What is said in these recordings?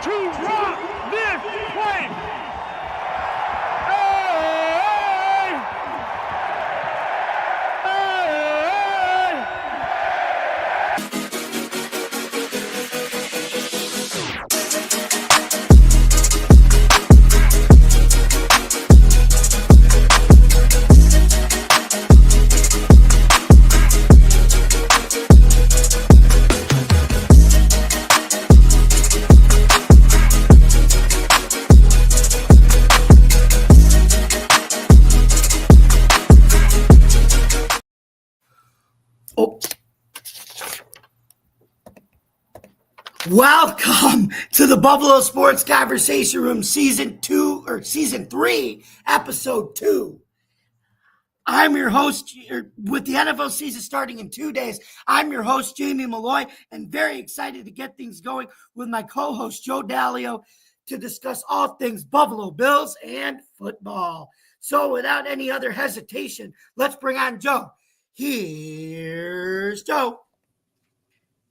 to rock this place. Welcome to the Buffalo Sports Conversation Room, Season 3, Episode 2. I'm your host, with the NFL season starting in 2 days. I'm your host, Jamie Malloy, and very excited to get things going with my co-host, Joe Dallio, to discuss all things Buffalo Bills and football. So without any other hesitation, let's bring on Joe. Here's Joe.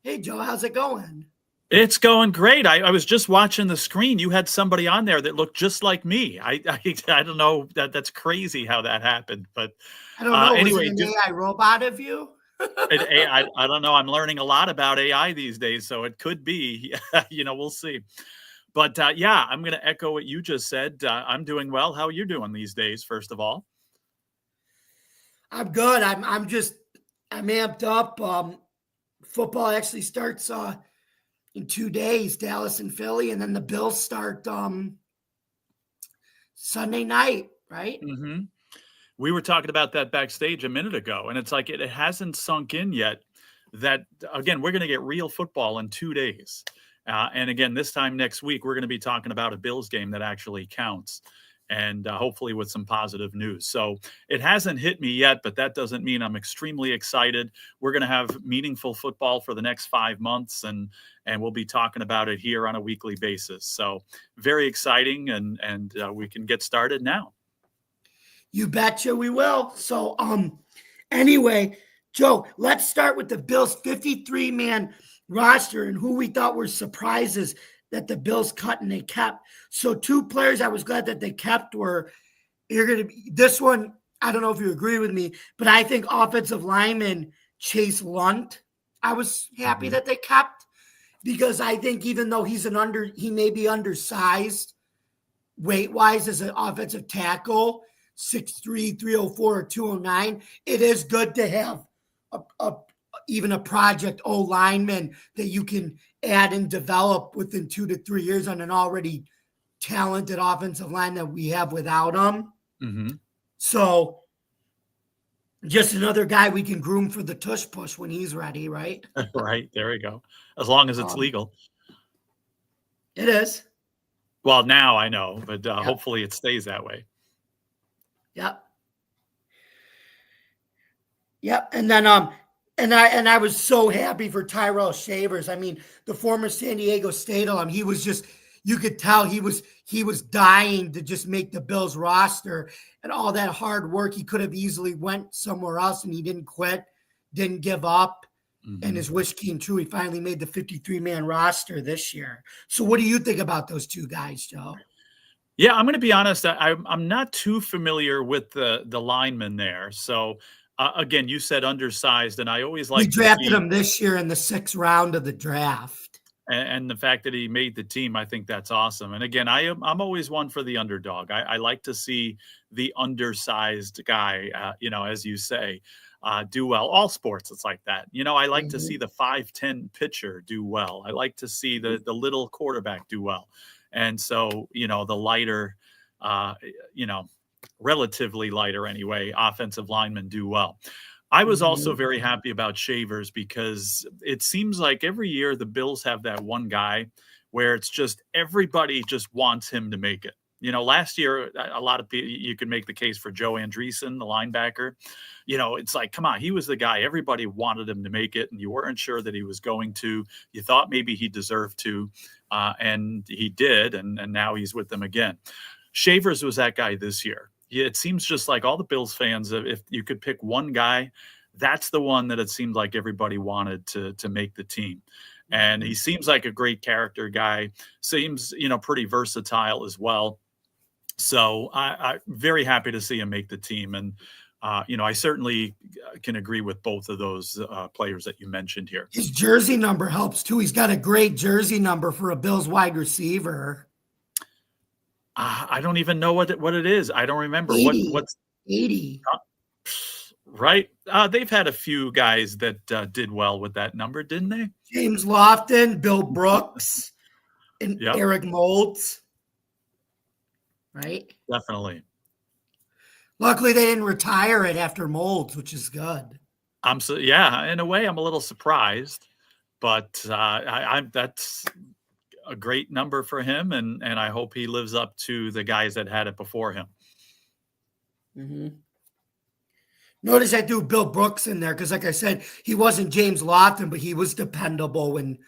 Hey, Joe, how's it going? It's going great. I was just watching the screen. You had somebody on there that looked just like me. I don't know. That's crazy how that happened. But I don't know. Anyway, was it an AI robot of you? I don't know. I'm learning a lot about AI these days, so it could be. We'll see. But yeah, I'm going to echo what you just said. I'm doing well. How are you doing these days? First of all, I'm good. I'm amped up. Football actually starts in 2 days, Dallas and Philly, and then the Bills start Sunday night, right? Mm-hmm. We were talking about that backstage a minute ago, and it's like it hasn't sunk in yet that, again, we're going to get real football in 2 days. And again, this time next week, we're going to be talking about a Bills game that actually counts, and hopefully with some positive news. So it hasn't hit me yet, but that doesn't mean I'm extremely excited. We're going to have meaningful football for the next 5 months, and we'll be talking about it here on a weekly basis. So very exciting, and we can get started now. You betcha we will. So anyway, Joe, let's start with the Bills 53-man roster and who we thought were surprises that the Bills cut and they kept. So 2 players I was glad that they kept were, this one, I don't know if you agree with me, but I think offensive lineman Chase Lunt, I was happy that they kept, because I think even though he may be undersized weight-wise as an offensive tackle, 6'3", 304 or 209, it is good to have even a project O lineman that you can add and develop within 2 to 3 years on an already talented offensive line that we have without him. Mm-hmm. So just another guy we can groom for the tush push when he's ready, right? Right. There we go. As long as it's legal. It is. Well, now I know, but hopefully it stays that way. Yep. And then and I was so happy for Tyrell Shavers. I mean, the former San Diego State alum, he was just, you could tell he was dying to just make the Bills roster, and all that hard work. He could have easily went somewhere else, and he didn't quit, didn't give up. Mm-hmm. And his wish came true. He finally made the 53-man roster this year. So what do you think about those 2 guys, Joe? Yeah, I'm going to be honest. I'm not too familiar with the lineman there. So again, you said undersized, and I always like. We drafted him this year in the 6th round of the draft. And the fact that he made the team, I think that's awesome. And again, I'm always one for the underdog. I like to see the undersized guy, as you say, do well. All sports, it's like that. I like to see the 5'10" pitcher do well. I like to see the little quarterback do well. And so, the lighter, relatively lighter anyway, offensive linemen do well. I was also very happy about Shavers because it seems like every year the Bills have that one guy where it's just everybody just wants him to make it. Last year, a lot of people, you could make the case for Joe Andreessen, the linebacker. It's like, come on, he was the guy. Everybody wanted him to make it, and you weren't sure that he was going to. You thought maybe he deserved to, and he did, and now he's with them again. Shavers was that guy this year. It seems just like all the Bills fans, if you could pick one guy, that's the one that it seemed like everybody wanted to make the team. And he seems like a great character guy, seems, pretty versatile as well. So I'm very happy to see him make the team. And, I certainly can agree with both of those players that you mentioned here. His jersey number helps too. He's got a great jersey number for a Bills wide receiver. I don't even know what it is. I don't remember 80. what's 80. Right. They've had a few guys that did well with that number, didn't they? James Lofton, Bill Brooks, and Yep. Eric Moulds. Right? Definitely. Luckily, they didn't retire it after Moulds, which is good. In a way, I'm a little surprised, but that's a great number for him, and I hope he lives up to the guys that had it before him. Mm-hmm. Notice I threw Bill Brooks in there because, like I said, he wasn't James Lofton, but he was dependable when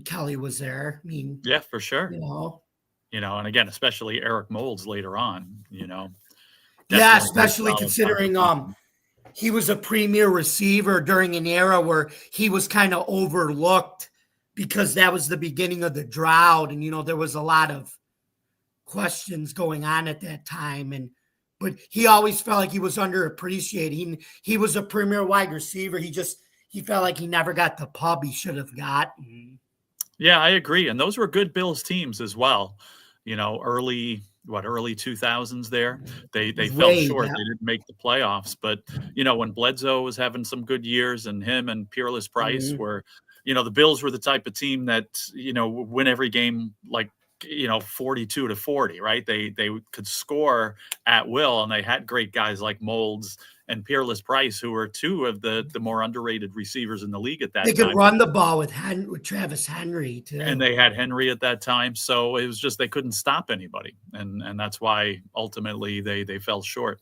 Kelly was there. I mean, yeah, for sure. And again, especially Eric Moulds later on. Yeah, especially considering he was a premier receiver during an era where he was kind of overlooked because that was the beginning of the drought, and there was a lot of questions going on at that time, but he always felt like he was underappreciated. He was a premier wide receiver. He felt like he never got the pub he should have gotten. Yeah, I agree. And those were good Bills teams as well. Early 2000s there. They fell short. Yeah. They didn't make the playoffs. But, when Bledsoe was having some good years and him and Peerless Price were, the Bills were the type of team that, win every game like, 42-40, right? They could score at will, and they had great guys like Moulds and Peerless Price, who were two of the more underrated receivers in the league at that time. They could run the ball with Travis Henry too. And they had Henry at that time. So it was just they couldn't stop anybody. And that's why ultimately they fell short.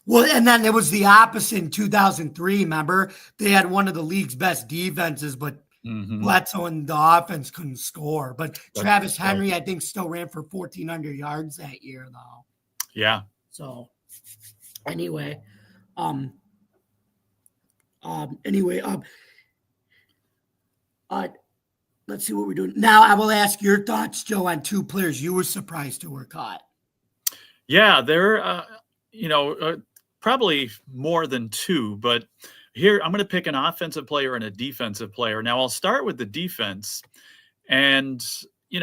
Well, and then it was the opposite in 2003, remember? They had one of the league's best defenses, but Bledsoe and the offense couldn't score. But Travis Henry, I think, still ran for 1,400 yards that year, though. Yeah. So, anyway, let's see what we're doing. Now, I will ask your thoughts, Joe, on two players you were surprised who were caught. Yeah, they're, probably more than two, but here I'm going to pick an offensive player and a defensive player. Now, I'll start with the defense. And,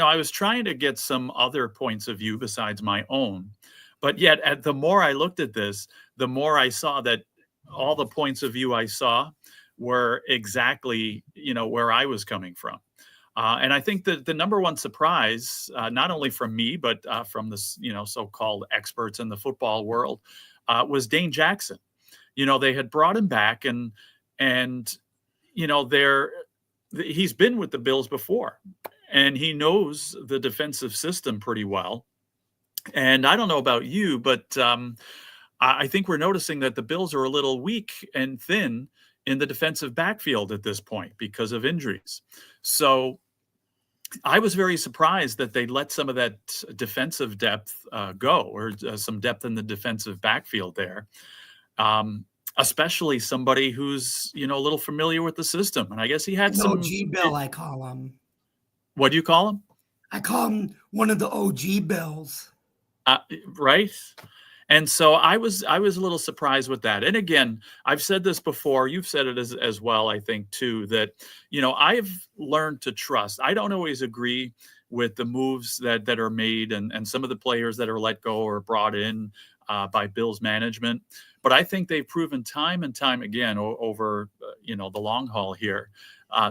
I was trying to get some other points of view besides my own. But yet, the more I looked at this, the more I saw that all the points of view I saw were exactly, where I was coming from. And I think that the number one surprise, not only from me, but from the, so-called experts in the football world, was Dane Jackson. They had brought him back and he's been with the Bills before, and he knows the defensive system pretty well. And I don't know about you, but I think we're noticing that the Bills are a little weak and thin in the defensive backfield at this point because of injuries. So I was very surprised that they let some of that defensive depth go, or some depth in the defensive backfield there. Especially somebody who's, a little familiar with the system. And I guess he had some OG Bill, I call him. What do you call him? I call him one of the OG Bills. Right. And so I was a little surprised with that. And again, I've said this before, you've said it as well, I think too, that, I've learned to trust. I don't always agree with the moves that are made and some of the players that are let go or brought in by Bills management. But I think they've proven time and time again over, the long haul here,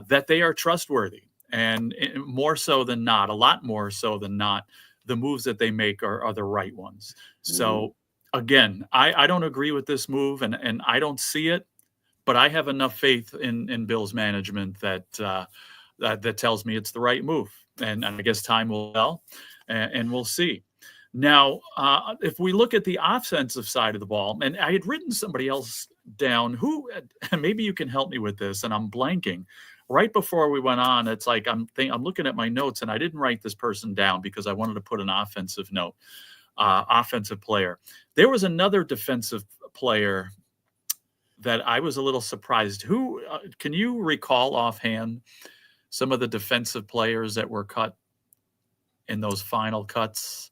that they are trustworthy, and more so than not, a lot more so than not, the moves that they make are the right ones. So again, I don't agree with this move, and I don't see it, but I have enough faith in Bills management that tells me it's the right move. And I guess time will tell, and we'll see. Now, if we look at the offensive side of the ball, and I had written somebody else down who, maybe you can help me with this, and I'm blanking. Right before we went on, it's like I'm looking at my notes, and I didn't write this person down because I wanted to put an offensive note, offensive player. There was another defensive player that I was a little surprised. Who can you recall offhand some of the defensive players that were cut in those final cuts?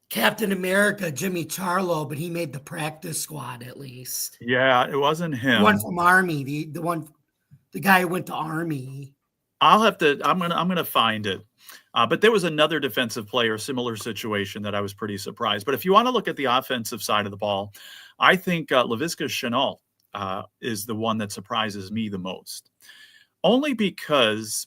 Captain America, Jimmy Charlo, but he made the practice squad at least. Yeah, it wasn't The one him. from Army, the guy who went to Army. I'm gonna find it. But there was another defensive player, similar situation, that I was pretty surprised. But if you want to look at the offensive side of the ball, I think Laviska Shenault is the one that surprises me the most. Only because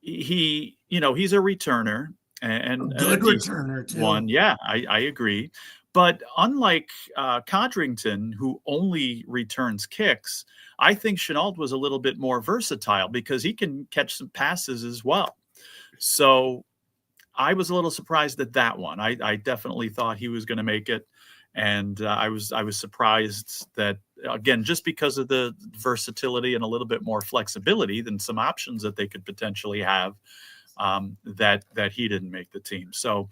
he's a returner and a Good decent returner too. one. Yeah, I agree. But unlike Codrington, who only returns kicks, I think Chenault was a little bit more versatile because he can catch some passes as well. So I was a little surprised at that one. I definitely thought he was going to make it. And I was surprised that, again, just because of the versatility and a little bit more flexibility than some options that they could potentially have, that he didn't make the team. So,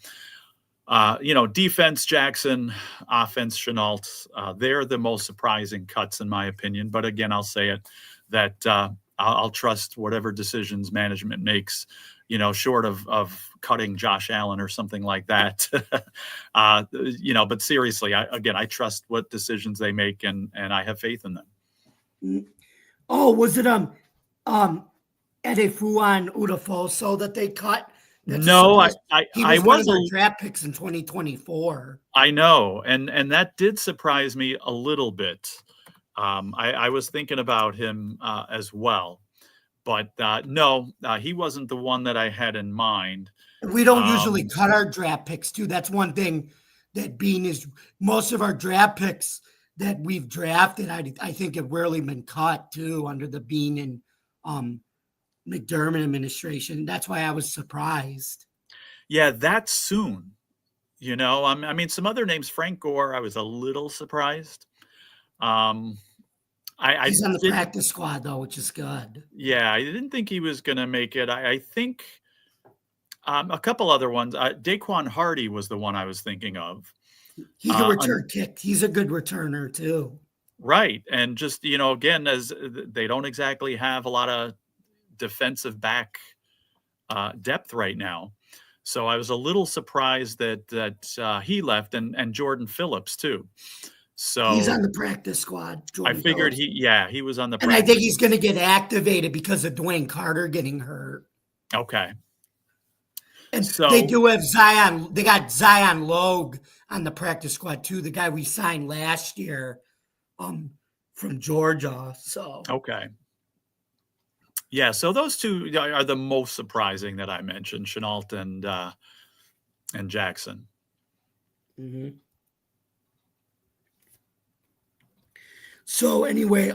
defense Jackson, offense Chenault, they're the most surprising cuts in my opinion. But again, I'll say it that I'll trust whatever decisions management makes, short of cutting Josh Allen or something like that. But seriously, I trust what decisions they make, and I have faith in them. Oh, was it Edefuan Udafoso that they cut? No, he was one of their a draft picks in 2024. I know, and that did surprise me a little bit. I was thinking about him as well, but no, he wasn't the one that I had in mind. We don't usually cut our draft picks too. That's one thing that Bean is. Most of our draft picks that we've drafted, I think, have rarely been cut too under the Bean and McDermott administration. That's why I was surprised. Yeah, that soon. I mean, some other names, Frank Gore, I was a little surprised. He's on the practice squad, though, which is good. Yeah, I didn't think he was going to make it. I think a couple other ones. Daquan Hardy was the one I was thinking of. He can return kick. He's a good returner, too. Right. And just, again, as they don't exactly have a lot of defensive back depth right now. So I was a little surprised that he left, and Jordan Phillips too. So he's on the practice squad. Jordan figured Phillips. He was on the practice. And I think he's going to get activated because of Dwayne Carter getting hurt. Okay. And so they do have Zion. They got Zion Logue on the practice squad too, the guy we signed last year from Georgia. So okay. Yeah, so those two are the most surprising that I mentioned, Chenault and Jackson. Mm-hmm. So anyway,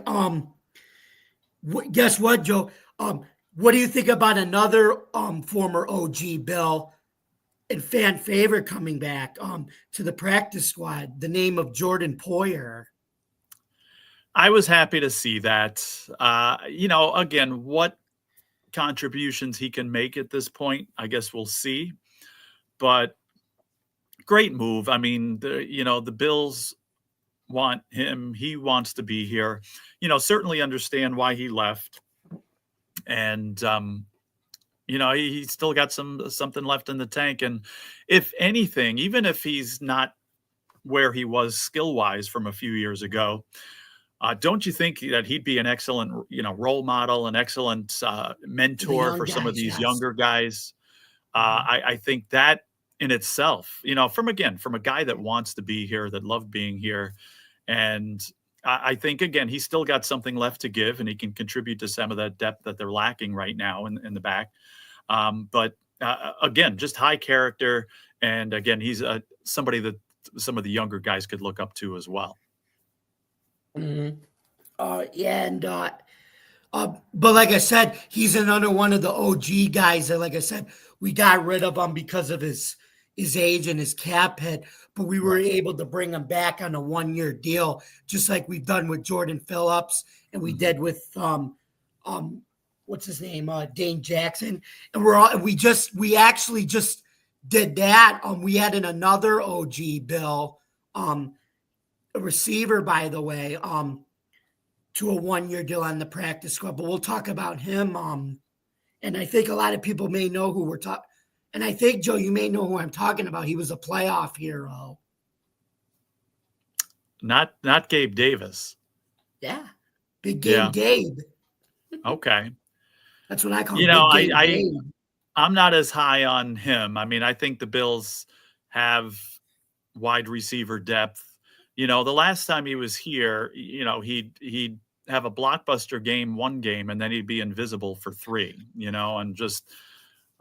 guess what, Joe? What do you think about another former OG Bill and fan favorite coming back to the practice squad? The name of Jordan Poyer. I was happy to see that. Again, what contributions he can make at this point, I guess we'll see. But great move. I mean, the Bills want him. He wants to be here. Certainly understand why he left. And, he still got something left in the tank. And if anything, even if he's not where he was skill-wise from a few years ago, don't you think that he'd be an excellent, role model, an excellent mentor for some of these younger guys? I think that in itself, from a guy that wants to be here, that loved being here. And I think, again, he's still got something left to give, and he can contribute to some of that depth that they're lacking right now in the back. But again, just high character. And again, he's somebody that some of the younger guys could look up to as well. Mm-hmm. But like I said, he's another one of the OG guys that, like I said, we got rid of him because of his age and his cap hit, but we were able to bring him back on a 1-year deal, just like we've done with Jordan Phillips and we did with what's his name, Dane Jackson, and we actually just did that. We had another OG Bill, a receiver, by the way, to a 1-year deal on the practice squad, but we'll talk about him. And I think a lot of people may know who we're talking. And I think, Joe, you may know who I'm talking about. He was a playoff hero. Not Gabe Davis. Yeah. Big game Gabe. Okay. That's what I call You know, big game Gabe. I'm not as high on him. I mean, I think the Bills have wide receiver depth. You know, the last time he was here, you know, he'd have a blockbuster game one game, and then he'd be invisible for 3, you know, and just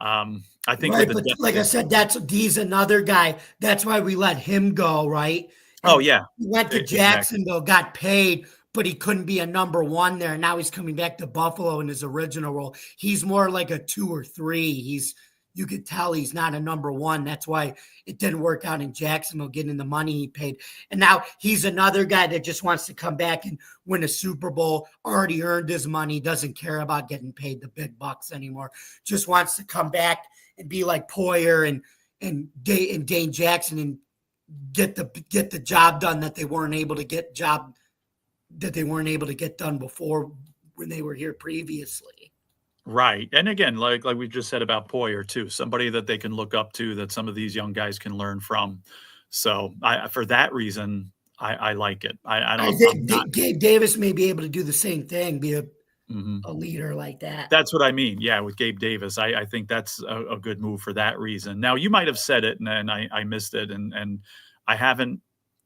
I think right, with the but depth like I said, he's another guy. That's why we let him go, right? And oh yeah. he went to Jacksonville, got paid, but he couldn't be a number 1 there. Now he's coming back to Buffalo in his original role. He's more like a 2 or 3. You could tell he's not a number 1. That's why it didn't work out in Jacksonville, getting the money he paid. And now he's another guy that just wants to come back and win a Super Bowl, already earned his money, doesn't care about getting paid the big bucks anymore, just wants to come back and be like Poyer and Dane Jackson and get the job done that they weren't able to get done before when they were here previously. Right. And again, like we just said about Poyer too, somebody that they can look up to, that some of these young guys can learn from. So for that reason, I like it. I think Gabe Davis may be able to do the same thing, be a leader like that. That's what I mean. Yeah, with Gabe Davis, I think that's a good move for that reason. Now, you might have said it, and I missed it, and I haven't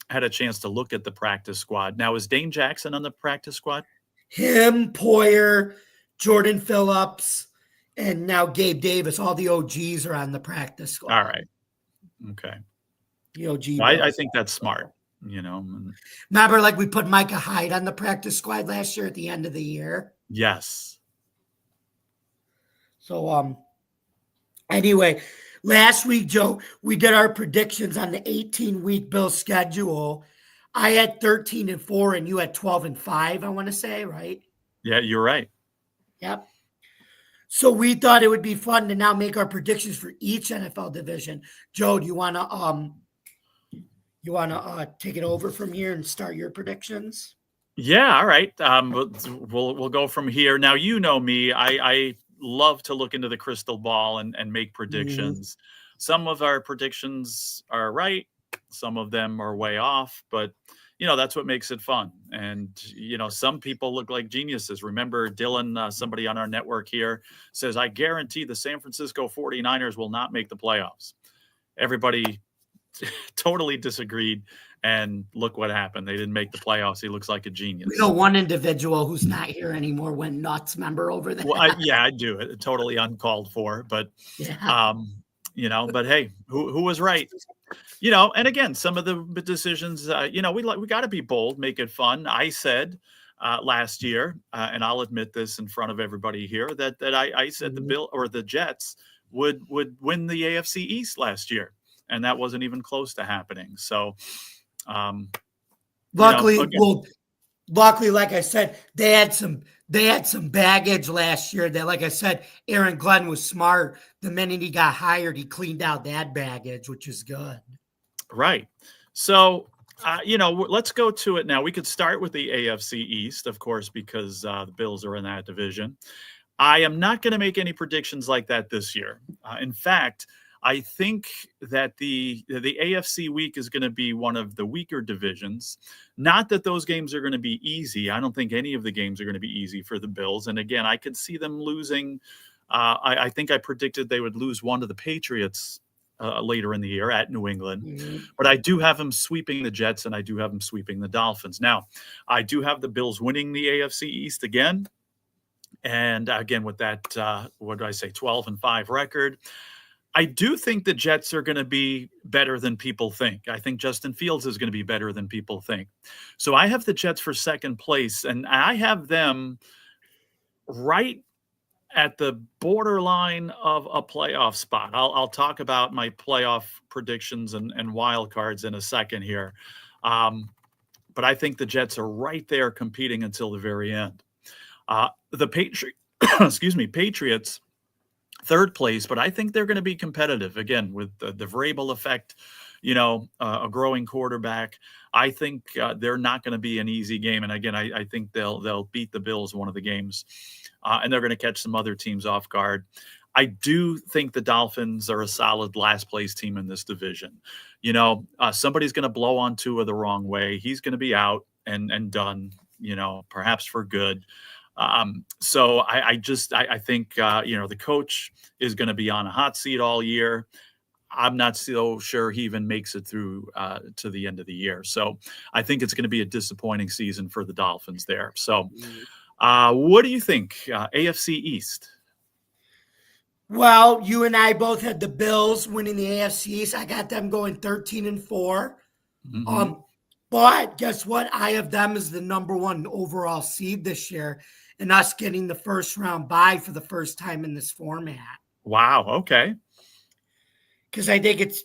had a chance to look at the practice squad. Now, is Dane Jackson on the practice squad? Him, Poyer, Jordan Phillips, and now Gabe Davis. All the OGs are on the practice squad. All right. Okay. The OG. Well, I think that's smart, you know. Remember, like we put Micah Hyde on the practice squad last year at the end of the year? Yes. So, anyway, last week, Joe, we did our predictions on the 18-week Bills schedule. I had 13-4 and you had 12-5, I want to say, right? Yeah, you're right. Yep. So we thought it would be fun to now make our predictions for each NFL division. Joe, do you want to take it over from here and start your predictions? Yeah, all right. We'll go from here. Now, you know me. I love to look into the crystal ball and make predictions. Some of our predictions are right. Some of them are way off, but you know, that's what makes it fun. And, you know, some people look like geniuses. Remember Dylan, somebody on our network here says, I guarantee the San Francisco 49ers will not make the playoffs. Everybody totally disagreed. And look what happened. They didn't make the playoffs. He looks like a genius. We know one individual who's not here anymore went nuts, member over there. Well, I do it. Totally uncalled for. But, you know, but hey, who was right? You know, and again, some of the decisions, you know, we got to be bold, make it fun. I said last year, and I'll admit this in front of everybody here, that I said the Jets would win the AFC East last year, and that wasn't even close to happening. So, luckily, luckily, like I said, they had some baggage last year. That, like I said, Aaron Glenn was smart. The minute he got hired, he cleaned out that baggage, which is good. Right. So, you know, let's go to it now. We could start with the AFC East, of course, because the Bills are in that division. I am not going to make any predictions like that this year. In fact, I think that the AFC week is going to be one of the weaker divisions. Not that those games are going to be easy. I don't think any of the games are going to be easy for the Bills. And again, I could see them losing. I think I predicted they would lose one to the Patriots later in the year at New England. But I do have them sweeping the Jets, and I do have them sweeping the Dolphins. Now, I do have the Bills winning the AFC East again. And again, with that, 12-5 record. I do think the Jets are going to be better than people think. I think Justin Fields is going to be better than people think. So I have the Jets for second place, and I have them right at the borderline of a playoff spot. I'll talk about my playoff predictions and wild cards in a second here. But I think the Jets are right there competing until the very end. The Patriots, third place, but I think they're going to be competitive again with the Vrabel effect. a growing quarterback. I think they're not going to be an easy game. And again, I think they'll beat the Bills one of the games, and they're going to catch some other teams off guard. I do think the Dolphins are a solid last place team in this division. Somebody's going to blow on Tua the wrong way. He's going to be out and done, perhaps for good. So I think, the coach is going to be on a hot seat all year. I'm not so sure he even makes it through to the end of the year. So I think it's going to be a disappointing season for the Dolphins there. So what do you think? AFC East? Well, you and I both had the Bills winning the AFC East. I got them going 13-4. Mm-hmm. But guess what? I have them as the number one overall seed this year, and us getting the first round bye for the first time in this format. Wow. Okay. Because I think it's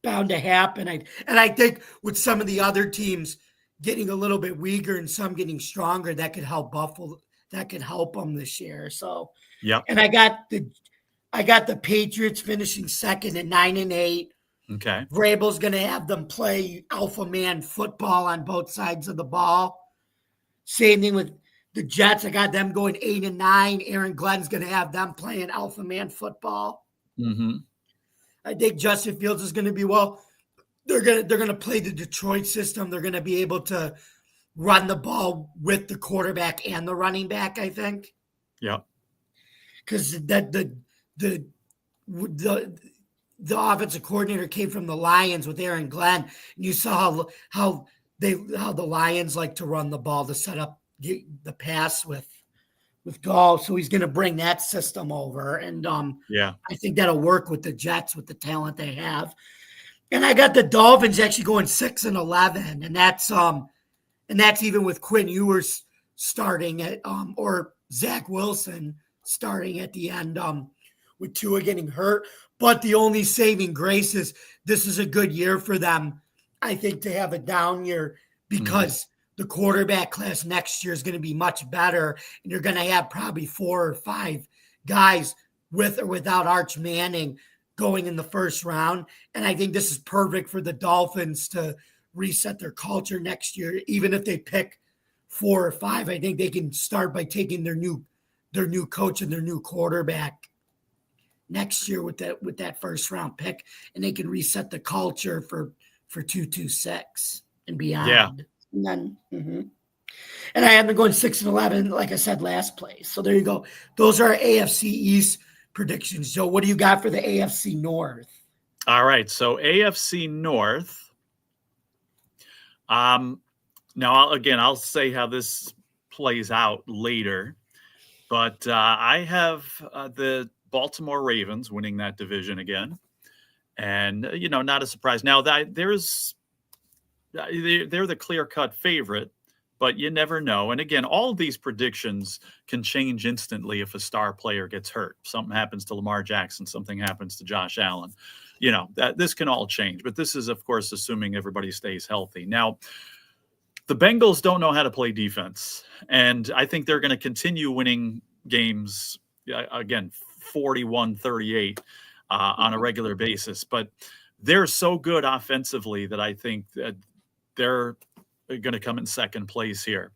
bound to happen. I think with some of the other teams getting a little bit weaker and some getting stronger, that could help Buffalo. That could help them this year. So yeah. And I got the Patriots finishing second at 9-8. Okay. Vrabel's going to have them play alpha man football on both sides of the ball. Same thing with the Jets. I got them going 8-9. Aaron Glenn's going to have them playing alpha man football. Mm-hmm. I think Justin Fields is going to be they're going to play the Detroit system. They're going to be able to run the ball with the quarterback and the running back, I think. Yeah. Because the offensive coordinator came from the Lions with Aaron Glenn, and you saw how the Lions like to run the ball to set up the pass with Gall. So he's going to bring that system over, and I think that'll work with the Jets with the talent they have. And I got the Dolphins actually going 6-11, and that's even with Quinn Ewers starting at or Zach Wilson starting at the end with Tua getting hurt. But the only saving grace is this is a good year for them, I think, to have a down year because the quarterback class next year is going to be much better, and you're going to have probably 4 or 5 guys with or without Arch Manning going in the first round. And I think this is perfect for the Dolphins to reset their culture next year. Even if they pick 4 or 5, I think they can start by taking their new coach and their new quarterback next year with that first round pick, and they can reset the culture for 226 and beyond. Yeah. And then, and I have been going 6-11, like I said, last place. So there you go. Those are our AFC East predictions. Joe, what do you got for the AFC North? All right. So AFC North. Now, I'll say how this plays out later, but I have the Baltimore Ravens winning that division again. And, not a surprise. Now, they're the clear-cut favorite, but you never know. And again, all of these predictions can change instantly if a star player gets hurt. Something happens to Lamar Jackson, something happens to Josh Allen. This can all change. But this is, of course, assuming everybody stays healthy. Now, the Bengals don't know how to play defense, and I think they're going to continue winning games, again, 41-38 on a regular basis. But they're so good offensively that I think that they're going to come in second place here.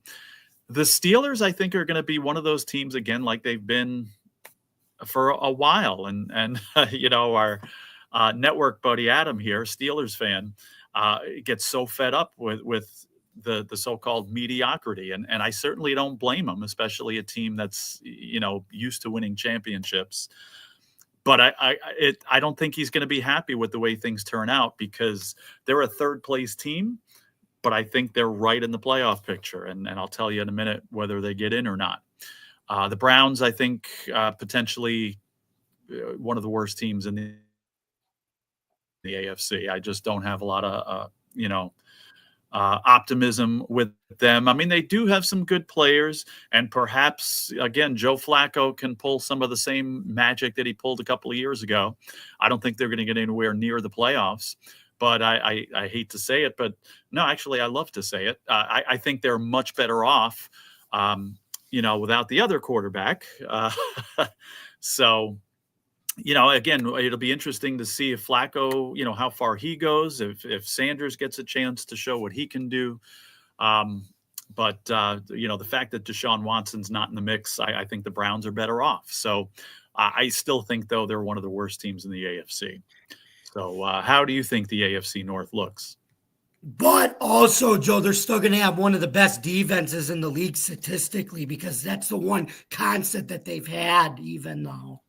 The Steelers, I think, are going to be one of those teams, again, like they've been for a while. And our network buddy Adam here, Steelers fan, gets so fed up with the so-called mediocrity. And I certainly don't blame him, especially a team that's, used to winning championships. But I don't think he's going to be happy with the way things turn out because they're a third-place team, but I think they're right in the playoff picture. And I'll tell you in a minute whether they get in or not. The Browns, I think, potentially one of the worst teams in the AFC. I just don't have a lot of, optimism with them. I mean, they do have some good players, and perhaps, again, Joe Flacco can pull some of the same magic that he pulled a couple of years ago. I don't think they're going to get anywhere near the playoffs, but I hate to say it, but no, actually, I love to say it. I think they're much better off, without the other quarterback. So Again, it'll be interesting to see if Flacco, how far he goes, if Sanders gets a chance to show what he can do. But the fact that Deshaun Watson's not in the mix, I think the Browns are better off. So I still think, though, they're one of the worst teams in the AFC. So how do you think the AFC North looks? But also, Joe, they're still going to have one of the best defenses in the league statistically, because that's the one constant that they've had, even though.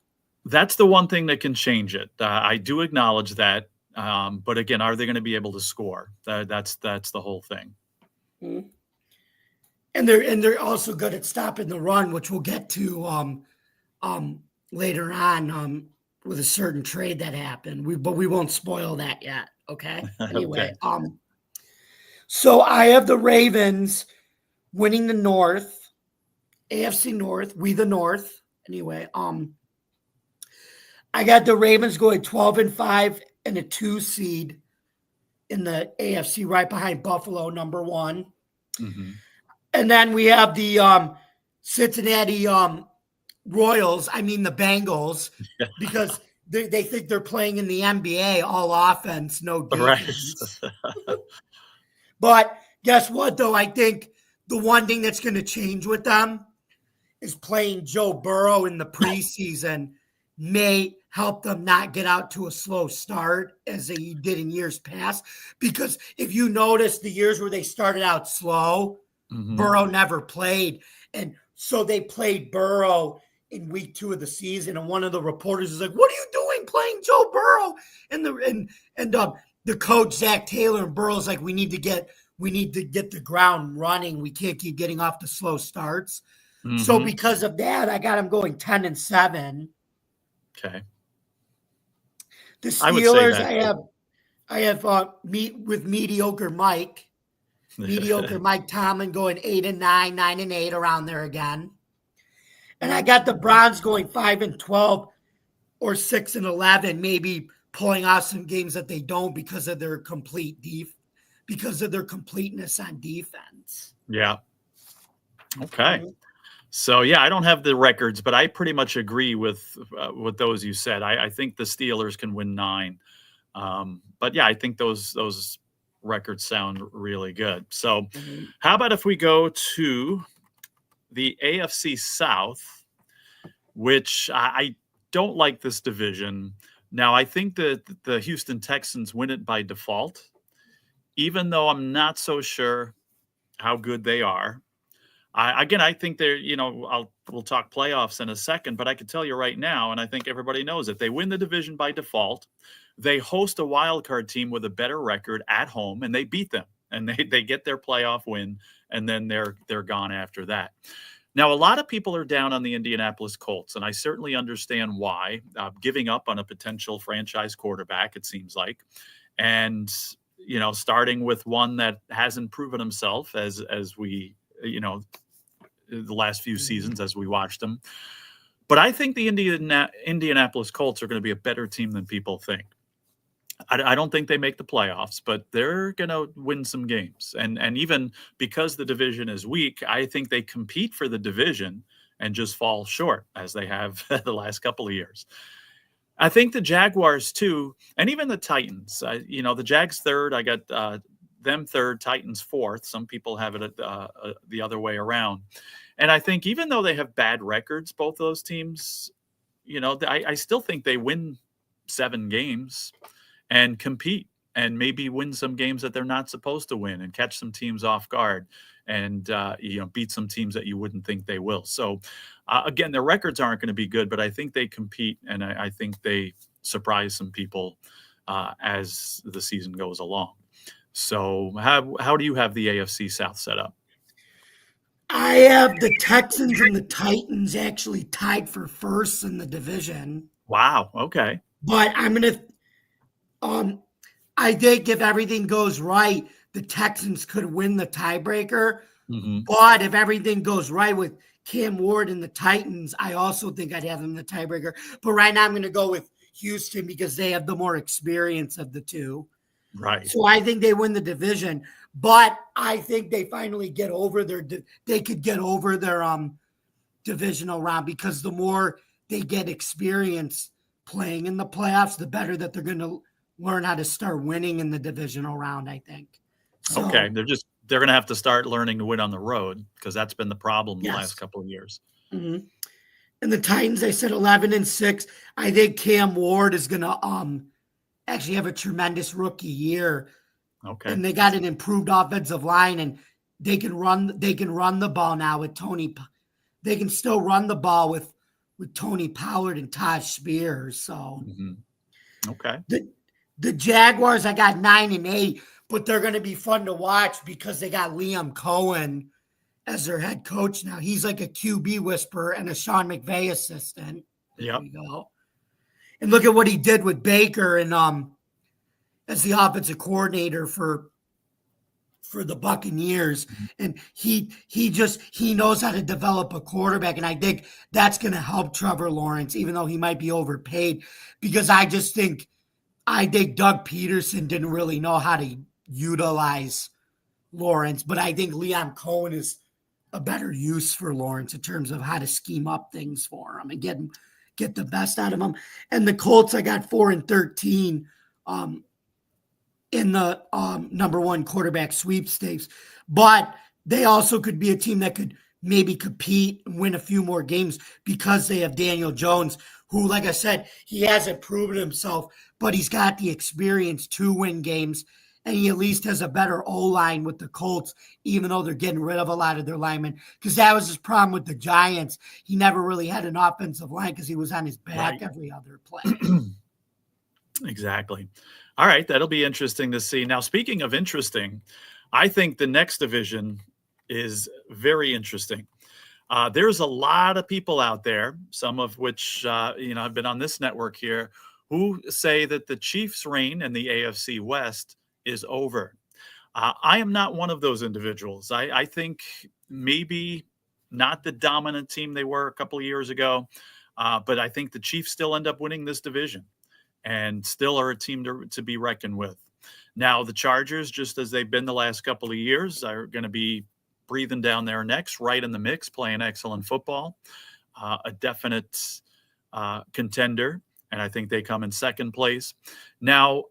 That's the one thing that can change it. I do acknowledge that. But again, are they going to be able to score? That's the whole thing. Mm-hmm. And they're also good at stopping the run, which we'll get to later on with a certain trade that happened. But we won't spoil that yet. Okay. Anyway, okay. So I have the Ravens winning the North, AFC North. We the North. Anyway, I got the Ravens going 12-5 and a 2 seed in the AFC, right behind Buffalo, number 1. Mm-hmm. And then we have the Cincinnati Royals, the Bengals, because they think they're playing in the NBA, all offense, no defense. Right. But guess what, though? I think the one thing that's going to change with them is playing Joe Burrow in the preseason may help them not get out to a slow start as they did in years past. Because if you notice the years where they started out slow, mm-hmm. Burrow never played. And so they played Burrow in week 2 of the season. And one of the reporters is like, "What are you doing playing Joe Burrow?" And the coach, Zach Taylor, and Burrow's like, we need to get the ground running. We can't keep getting off the slow starts. Mm-hmm. So because of that, I got him going 10-7. Okay. The Steelers, I have with mediocre Mike. Mediocre Mike Tomlin going 8-9, 9-8, around there again. And I got the Browns going 5-12 or 6-11, maybe pulling off some games that they don't because of their completeness on defense. Yeah. Okay. Mm-hmm. So, I don't have the records, but I pretty much agree with those you said. I think the Steelers can win 9. But, I think those records sound really good. So, mm-hmm. How about if we go to the AFC South, which I don't like this division. Now, I think that the Houston Texans win it by default, even though I'm not so sure how good they are. I think they're, we'll talk playoffs in a second, but I can tell you right now, and I think everybody knows it, they win the division by default. They host a wild card team with a better record at home, and they beat them, and they get their playoff win, and then they're gone after that. Now, a lot of people are down on the Indianapolis Colts, and I certainly understand why. Giving up on a potential franchise quarterback, it seems like, and starting with one that hasn't proven himself as we the last few seasons as we watched them. But I think the Indianapolis Colts are going to be a better team than people think. I don't think they make the playoffs, but they're going to win some games. And even because the division is weak, I think they compete for the division and just fall short, as they have the last couple of years. I think the Jaguars, too, and even the Titans. The Jags third, I got them third, Titans fourth. Some people have it the other way around. And I think even though they have bad records, both those teams, I still think they win 7 games and compete and maybe win some games that they're not supposed to win and catch some teams off guard and, beat some teams that you wouldn't think they will. So, again, their records aren't going to be good, but I think they compete and I think they surprise some people as the season goes along. So how do you have the AFC South set up? I have the Texans and the Titans actually tied for first in the division. Wow. Okay. But I'm going to I think if everything goes right, the Texans could win the tiebreaker. Mm-hmm. But if everything goes right with Cam Ward and the Titans, I also think I'd have them in the tiebreaker. But right now I'm going to go with Houston because they have the more experience of the two. Right. So I think they win the division, but I think they finally get over they could get over their divisional round because the more they get experience, playing in the playoffs, the better that they're going to learn how to start winning in the divisional round, I think. So, okay, they're going to have to start learning to win on the road because that's been the problem the last couple of years. Mm-hmm. And the Titans, they said 11-6. I think Cam Ward is going to actually have a tremendous rookie year. Okay, and they got an improved offensive line, and they can run the ball now with Tony. They can still run the ball with Tony Pollard and Todd Spears. So, okay, the Jaguars, I got 9-8, but they're going to be fun to watch because they got Liam Cohen as their head coach now. He's like a QB whisperer and a Sean McVay assistant. There we go. And look at what he did with Baker and as the offensive coordinator for the Buccaneers. And he knows how to develop a quarterback. And I think that's going to help Trevor Lawrence, even though he might be overpaid, because I think Doug Peterson didn't really know how to utilize Lawrence, but I think Liam Cohen is a better use for Lawrence in terms of how to scheme up things for him and get the best out of him. And the Colts, I got 4-13 in the number one quarterback sweepstakes, but they also could be a team that could maybe compete and win a few more games because they have Daniel Jones, who, like I said, he hasn't proven himself, but he's got the experience to win games. And he at least has a better O-line with the Colts, even though they're getting rid of a lot of their linemen. Because that was his problem with the Giants. He never really had an offensive line because he was on his back every other play. Exactly. All right, that'll be interesting to see. Now, speaking of interesting, I think the next division is very interesting. There's a lot of people out there, some of which have been on this network here, who say that the Chiefs' reign in the AFC West is over. I am not one of those individuals. I think maybe not the dominant team they were a couple of years ago, but I think the Chiefs still end up winning this division and still are a team to be reckoned with. Now, the Chargers, just as they've been the last couple of years, are going to be breathing down their necks, right in the mix, playing excellent football, a definite contender, and I think they come in second place. Now,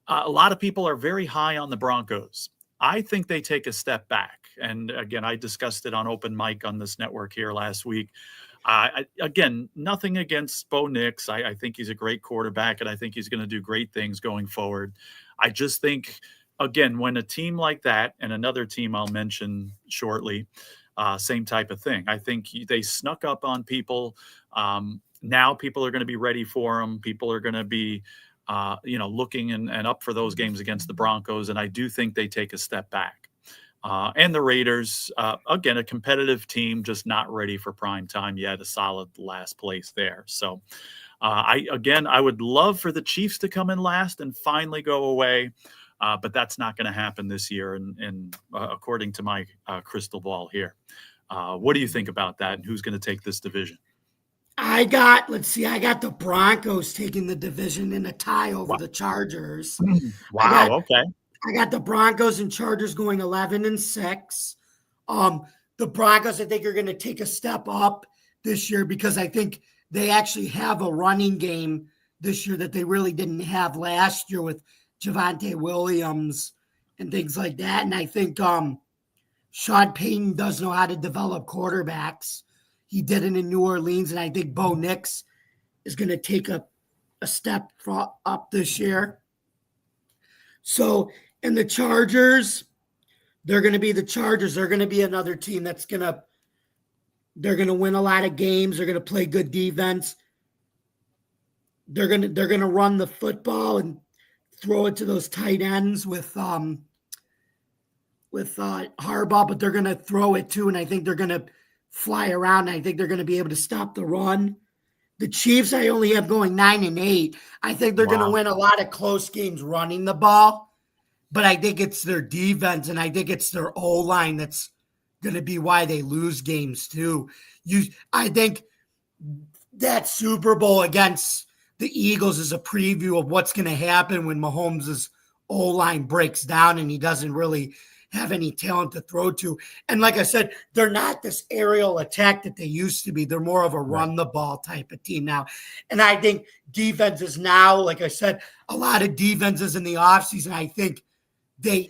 a lot of people are very high on the Broncos. I think they take a step back. And again, I discussed it on open mic on this network here last week. Again, nothing against Bo Nix. I think he's a great quarterback, and I think he's going to do great things going forward. I just think, again, when a team like that, and another team I'll mention shortly, same type of thing. I think they snuck up on people. Now people are going to be ready for them. People are going to be looking and up for those games against the Broncos. And I do think they take a step back. And the Raiders, again, a competitive team, just not ready for prime time yet, a solid last place there. So I would love for the Chiefs to come in last and finally go away. But that's not going to happen this year. And according to my crystal ball here, what do you think about that? And who's going to take this division? I got the Broncos taking the division in a tie over the Chargers. Wow. Okay. I got the Broncos and Chargers going 11-6. The Broncos, I think, are going to take a step up this year because I think they actually have a running game this year that they really didn't have last year with Javonte Williams and things like that. And I think Sean Payton does know how to develop quarterbacks. He did it in New Orleans, and I think Bo Nix is going to take a step up this year. So, and the Chargers, they're going to be the Chargers. They're going to be another team they're going to win a lot of games. They're going to play good defense. They're going to run the football and throw it to those tight ends with Harbaugh, but they're going to throw it too, and I think they're going to fly around. I think they're going to be able to stop the run. The Chiefs, I only have going 9-8. I think they're going to win a lot of close games running the ball, but I think it's their defense and I think it's their O-line that's going to be why they lose games too. I think that Super Bowl against the Eagles is a preview of what's going to happen when Mahomes' O-line breaks down and he doesn't really have any talent to throw to. And like I said, they're not this aerial attack that they used to be. They're more of a run the ball type of team now. And I think defenses now, like I said, a lot of defenses in the offseason, I think they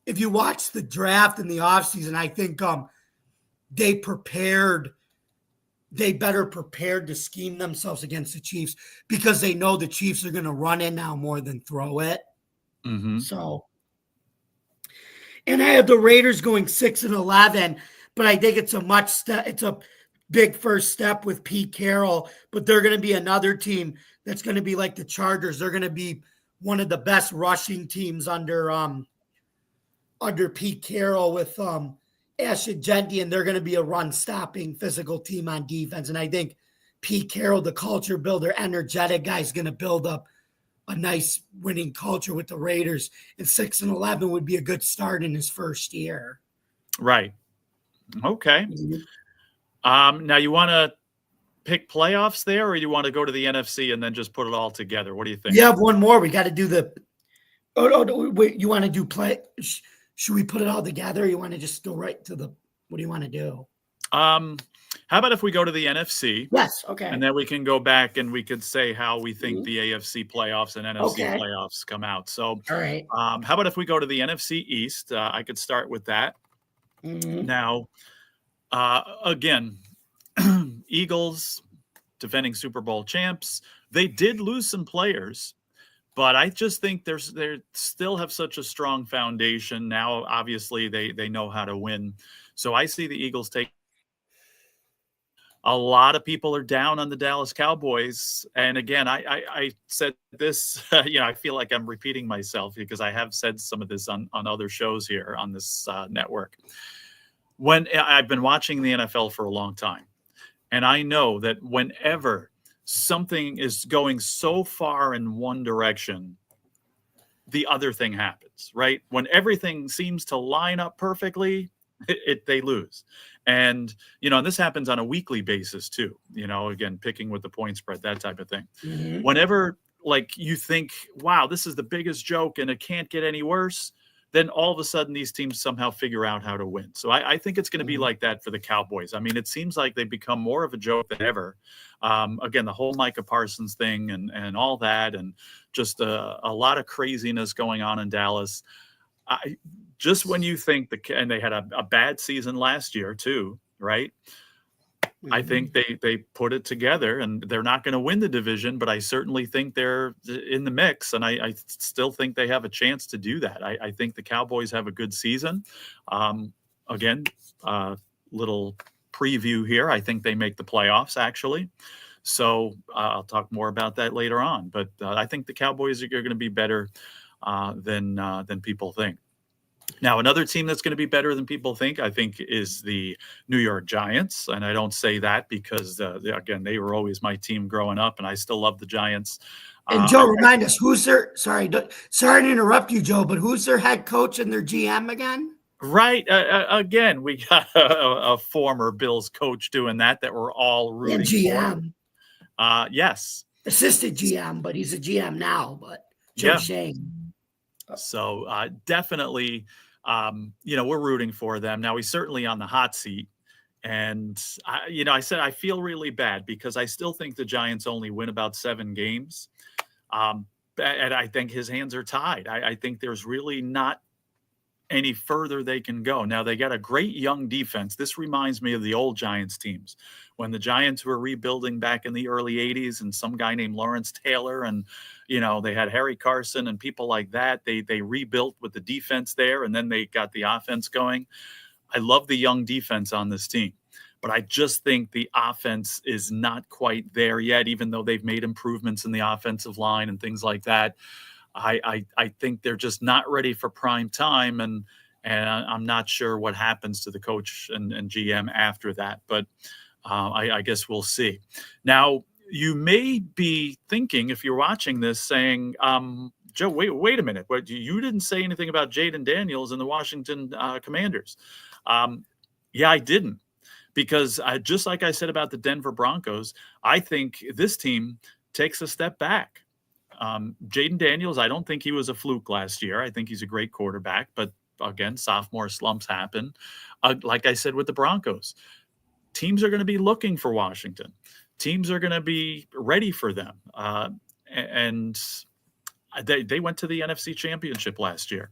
if you watch the draft in the offseason, I think they better prepared to scheme themselves against the Chiefs because they know the Chiefs are going to run in now more than throw it. Mm-hmm. So, and I have the Raiders going 6-11, but I think it's a big first step with Pete Carroll, but they're going to be another team that's going to be like the Chargers. They're going to be one of the best rushing teams under Pete Carroll with Ashton Genty, and they're going to be a run-stopping physical team on defense. And I think Pete Carroll, the culture builder, energetic guy, is going to build up a nice winning culture with the Raiders. And 6-11 would be a good start in his first year. Right. Okay. Now you want to pick playoffs there, or you want to go to the NFC and then just put it all together? What do you think? You have one more. We got to do the. Wait, you want to do play? Should we put it all together? Or you want to just go right to the? What do you want to do? How about if we go to the NFC? Yes. Okay. And then we can go back and we could say how we think the AFC playoffs and NFC playoffs come out. So, all right. How about if we go to the NFC East? I could start with that. Mm-hmm. Now, again, Eagles, defending Super Bowl champs, they did lose some players, but I just think they still have such a strong foundation. Now, obviously, they know how to win. So I see the Eagles take. A lot of people are down on the Dallas Cowboys. And again, I said this, I feel like I'm repeating myself because I have said some of this on other shows here on this network. When I've been watching the NFL for a long time, and I know that whenever something is going so far in one direction, the other thing happens, right? When everything seems to line up perfectly, they lose. And, this happens on a weekly basis too, again, picking with the point spread, that type of thing. Mm-hmm. Whenever you think, wow, this is the biggest joke and it can't get any worse, then all of a sudden these teams somehow figure out how to win. So I think it's going to be like that for the Cowboys. I mean, it seems like they've become more of a joke than ever. Again, the whole Micah Parsons thing and all that, and just a lot of craziness going on in Dallas. Just when you think and they had a bad season last year too, right? Mm-hmm. I think they put it together, and they're not going to win the division, but I certainly think they're in the mix, and I still think they have a chance to do that. I think the Cowboys have a good season. Again, little preview here. I think they make the playoffs, actually. So I'll talk more about that later on. But I think the Cowboys are going to be better than people think. Now, another team that's going to be better than people think, I think, is the New York Giants. And I don't say that because, again, they were always my team growing up, and I still love the Giants. And Joe, remind us, who's their – sorry to interrupt you, Joe, but who's their head coach and their GM again? Right. Again, we got a former Bills coach doing that we're all rooting GM. For. Yes. Assistant GM, but he's a GM now, but Joe Shane. So definitely, we're rooting for them. Now, he's certainly on the hot seat. And, I said I feel really bad because I still think the Giants only win about 7 games. And I think his hands are tied. I think there's really not any further they can go. Now, they got a great young defense. This reminds me of the old Giants teams when the Giants were rebuilding back in the early 80s, and some guy named Lawrence Taylor, and they had Harry Carson and people like that. They rebuilt with the defense there, and then they got the offense going. I love the young defense on this team, but I just think the offense is not quite there yet, even though they've made improvements in the offensive line and things like that. I think they're just not ready for prime time, and I'm not sure what happens to the coach and GM after that. But I guess we'll see. Now, you may be thinking, if you're watching this, saying, Joe, wait a minute. You didn't say anything about Jaden Daniels and the Washington Commanders. Yeah, I didn't. Because just like I said about the Denver Broncos, I think this team takes a step back. Jaden Daniels, I don't think he was a fluke last year. I think he's a great quarterback, but again, sophomore slumps happen. Like I said with the Broncos, teams are going to be looking for Washington. Teams are going to be ready for them. And they went to the NFC Championship last year.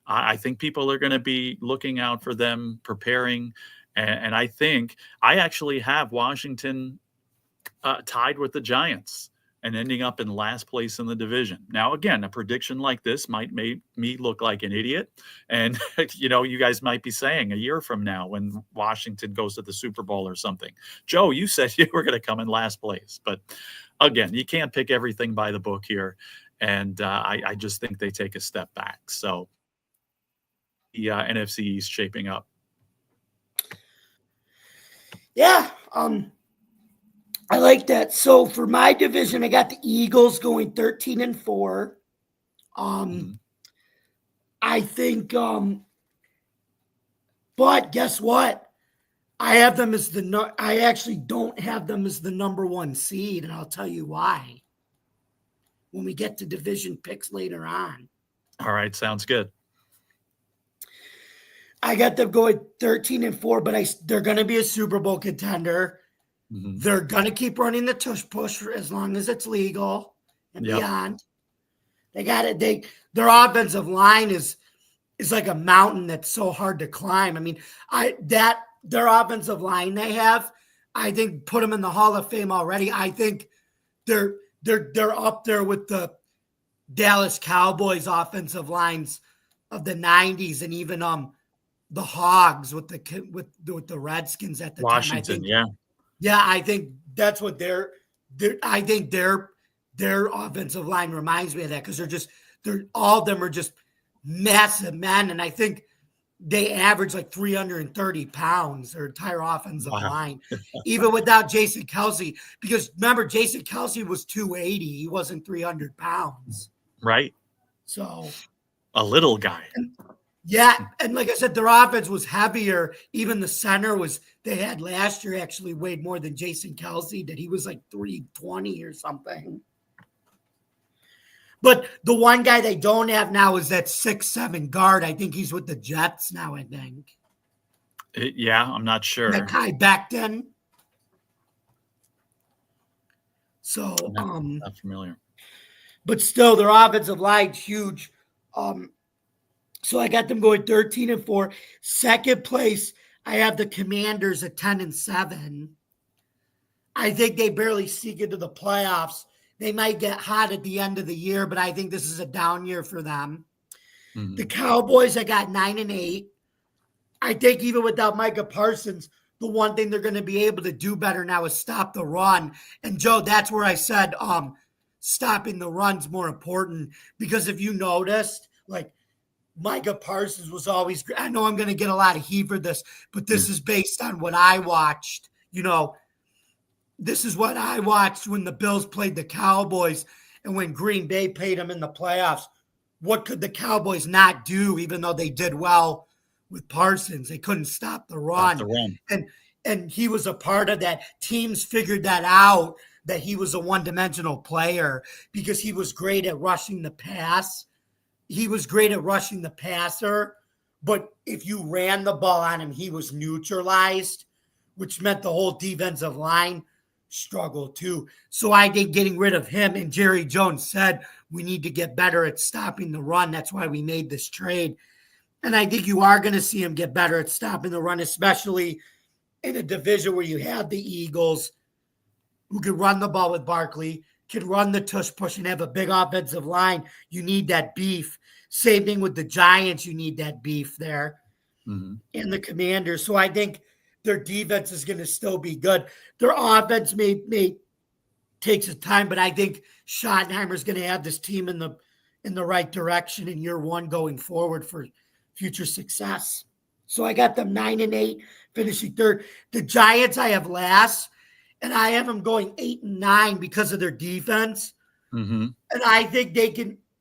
I think people are going to be looking out for them, preparing. And I think I actually have Washington tied with the Giants and ending up in last place in the division. Now, again, a prediction like this might make me look like an idiot. And, you guys might be saying a year from now when Washington goes to the Super Bowl or something, Joe, you said you were going to come in last place. But again, you can't pick everything by the book here. And I just think they take a step back. So the NFC East shaping up. Yeah. I like that. So for my division, I got the Eagles going 13-4. I think, but guess what? I have them as I actually don't have them as the number one seed, and I'll tell you why when we get to division picks later on. All right, sounds good. I got them going 13-4, but they're going to be a Super Bowl contender. Mm-hmm. They're going to keep running the tush push as long as it's legal and beyond. They got it. Their offensive line is like a mountain that's so hard to climb. I mean, their offensive line they have, I think put them in the Hall of Fame already. I think they're up there with the Dallas Cowboys offensive lines of the 90s and even the Hogs with the Redskins at the Washington, time. Washington, yeah, I think that's what I think their offensive line reminds me of that because they're all of them are just massive men, and I think they average like 330 pounds, their entire offensive line, even without Jason Kelce. Because remember, Jason Kelce was 280; he wasn't 300 pounds, right? So a little guy. Yeah, and like I said, their offense was heavier. Even the center they had last year actually weighed more than Jason Kelce, that he was like 320 or something. But the one guy they don't have now is that 6'7" guard. I think he's with the Jets now, I think. Yeah, I'm not sure. That Kai Becton. So, not familiar. But still, their offensive line's huge. So I got them going 13-4. Second place, I have the Commanders at 10-7. I think they barely sneak into the playoffs. They might get hot at the end of the year, but I think this is a down year for them. Mm-hmm. The Cowboys, I got 9-8. I think even without Micah Parsons, the one thing they're going to be able to do better now is stop the run. And Joe, that's where I said stopping the run's more important, because if you noticed, like, Micah Parsons was always – I know I'm going to get a lot of heat for this, but this is based on what I watched. This is what I watched when the Bills played the Cowboys and when Green Bay played them in the playoffs. What could the Cowboys not do, even though they did well with Parsons? They couldn't stop the run. And he was a part of that. Teams figured that out, that he was a one-dimensional player, because he was great at rushing the pass. He was great at rushing the passer, but if you ran the ball on him, he was neutralized, which meant the whole defensive line struggled too. So I think getting rid of him, and Jerry Jones said, we need to get better at stopping the run. That's why we made this trade. And I think you are going to see him get better at stopping the run, especially in a division where you have the Eagles, who can run the ball with Barkley, can run the tush push, and have a big offensive line. You need that beef. Same thing with the Giants. You need that beef there. Mm-hmm. And the Commanders. So I think their defense is going to still be good. Their offense may take some time, but I think Schottenheimer's going to have this team in the right direction in year one going forward for future success. So I got them 9-8, finishing third. The Giants I have last, and I have them going 8-9 because of their defense. Mm-hmm. And I think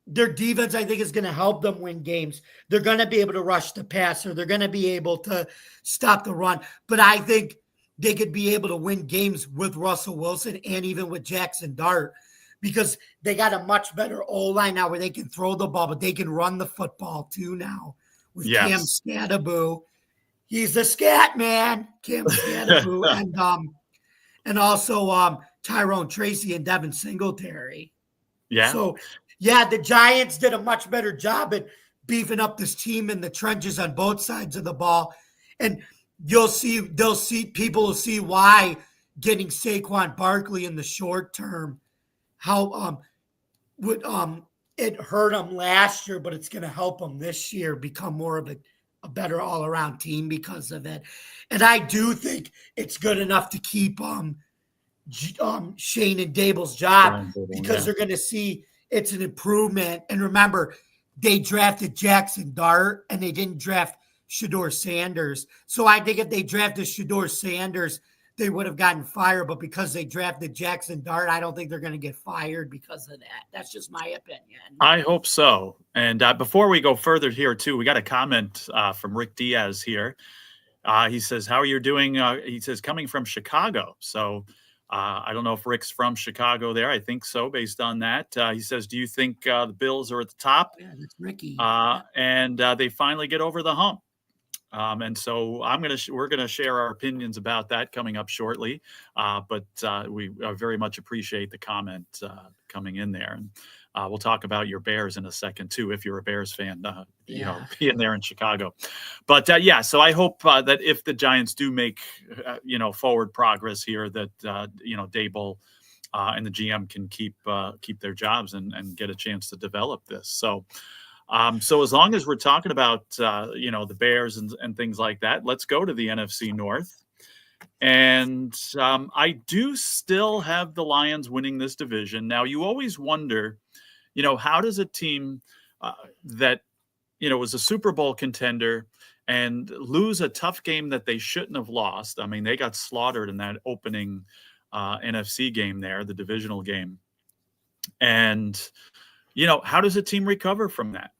their defense, I think, is going to help them win games. They're going to be able to rush the passer. They're going to be able to stop the run. But I think they could be able to win games with Russell Wilson and even with Jackson Dart, because they got a much better O-line now where they can throw the ball, but they can run the football too now with Cam Yes. Scattaboo. He's the scat man, Cam Scattaboo, and also Tyrone Tracy and Devin Singletary. Yeah. So, yeah, the Giants did a much better job at beefing up this team in the trenches on both sides of the ball. And people will see why getting Saquon Barkley in the short term, how would it hurt them last year, but it's going to help them this year become more of a better all-around team because of it. And I do think it's good enough to keep Shane and Dable's job because they're going to see it's an improvement. And remember, they drafted Jackson Dart and they didn't draft Shador Sanders. So I think if they drafted Shador Sanders, they would have gotten fired. But because they drafted Jackson Dart, I don't think they're going to get fired because of that. That's just my opinion. I hope so. And before we go further here, too, we got a comment from Rick Diaz here. He says, how are you doing? He says, coming from Chicago. So I don't know if Rick's from Chicago there. I think so, based on that. He says, do you think the Bills are at the top? Yeah, that's Ricky. And they finally get over the hump. And so we're gonna share our opinions about that coming up shortly. But we very much appreciate the comment coming in there. And we'll talk about your Bears in a second too, if you're a Bears fan, being there in Chicago. But so I hope that if the Giants do make forward progress here, that Dable and the GM can keep their jobs and get a chance to develop this. So as long as we're talking about the Bears and things like that, let's go to the NFC North. And I do still have the Lions winning this division. Now, you always wonder, how does a team that was a Super Bowl contender and lose a tough game that they shouldn't have lost? I mean, they got slaughtered in that opening NFC game there, the divisional game. And how does a team recover from that?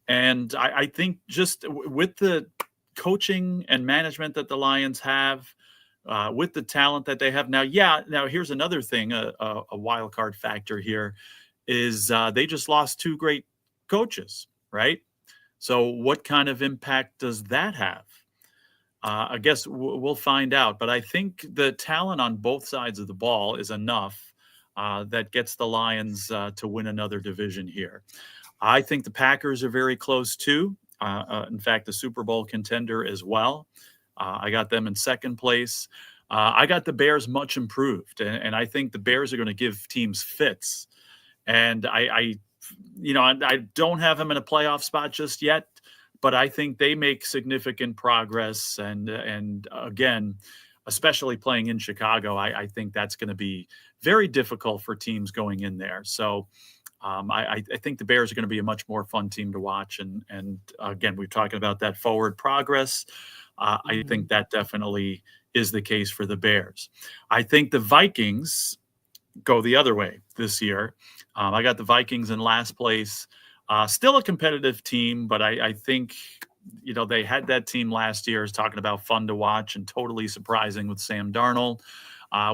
And I think just with the coaching and management that the Lions have, with the talent that they have now. Now here's another thing, a wild card factor here is they just lost two great coaches, right? So what kind of impact does that have? I guess we'll find out. But I think the talent on both sides of the ball is enough that gets the Lions to win another division here. I think the Packers are very close too. In fact, the Super Bowl contender as well. I got them in second place. I got the Bears much improved, and I think the Bears are going to give teams fits. And I don't have them in a playoff spot just yet, but I think they make significant progress. And again, especially playing in Chicago, I think that's going to be very difficult for teams going in there. So I think the Bears are going to be a much more fun team to watch. And again, we're talking about that forward progress. I think that definitely is the case for the Bears. I think the Vikings go the other way this year. I got the Vikings in last place. Still a competitive team, but I think, they had that team last year, is talking about fun to watch and totally surprising with Sam Darnold.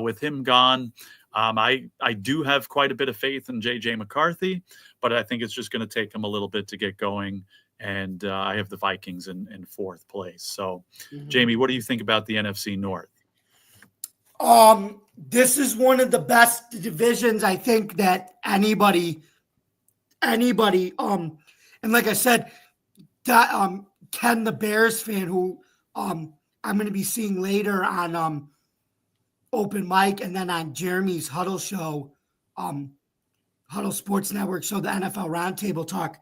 With him gone, I do have quite a bit of faith in J.J. McCarthy, but I think it's just going to take him a little bit to get going. And I have the Vikings in fourth place. So, Jamie, what do you think about the NFC North? This is one of the best divisions I think that anybody, and like I said, that Ken, the Bears fan, who I'm going to be seeing later on Open Mic and then on Jeremy's Huddle show, Huddle Sports Network show, the NFL Roundtable Talk.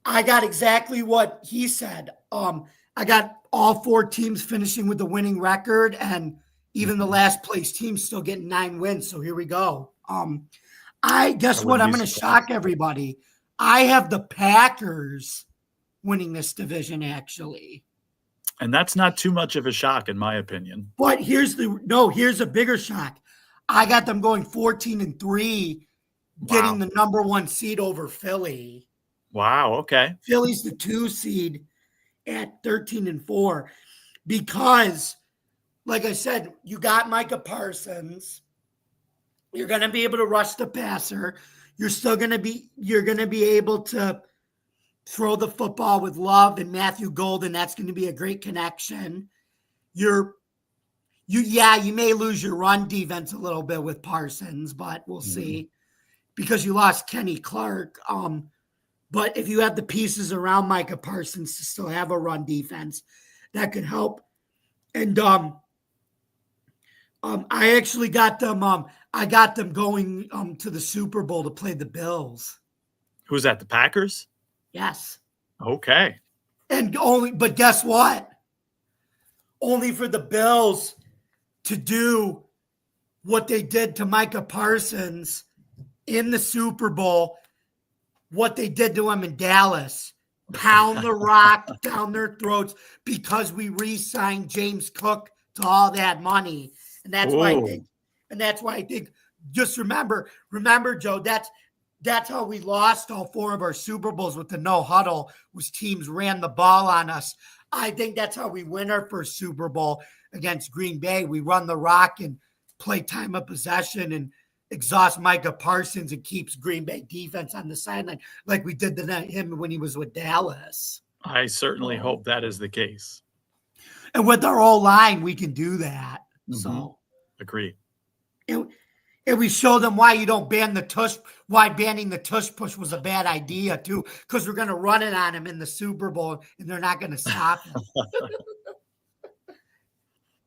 I got exactly what he said. I got all four teams finishing with the winning record, and even the last place team still getting 9 wins. So here we go. I guess what? I'm going to shock everybody. I have the Packers winning this division, actually. And that's not too much of a shock, in my opinion. But here's a bigger shock. I got them going 14-3, getting the number 1 seed over Philly. Wow. Okay. Philly's the 2 seed at 13-4 because, like I said, you got Micah Parsons. You're going to be able to rush the passer. You're going to be able to throw the football with Love and Matthew Golden. That's going to be a great connection. You may lose your run defense a little bit with Parsons, but we'll see, because you lost Kenny Clark. But if you have the pieces around Micah Parsons to still have a run defense, that could help. And I actually got them. I got them going to the Super Bowl to play the Bills. Who's that? The Packers? Yes. Okay. But guess what? Only for the Bills to do what they did to Micah Parsons in the Super Bowl, what they did to him in Dallas, pound the rock down their throats because we re-signed James Cook to all that money. And that's why I think, just remember, Joe, that's how we lost all 4 of our Super Bowls with the no huddle, was teams ran the ball on us. I think that's how we win our first Super Bowl against Green Bay. We run the rock and play time of possession and exhaust Micah Parsons and keeps Green Bay defense on the sideline like we did to him when he was with Dallas. I certainly hope that is the case. And with our whole line, we can do that. So, agree. And we showed them why you don't ban the tush, why banning the tush push was a bad idea too, because we're going to run it on him in the Super Bowl and they're not going to stop him.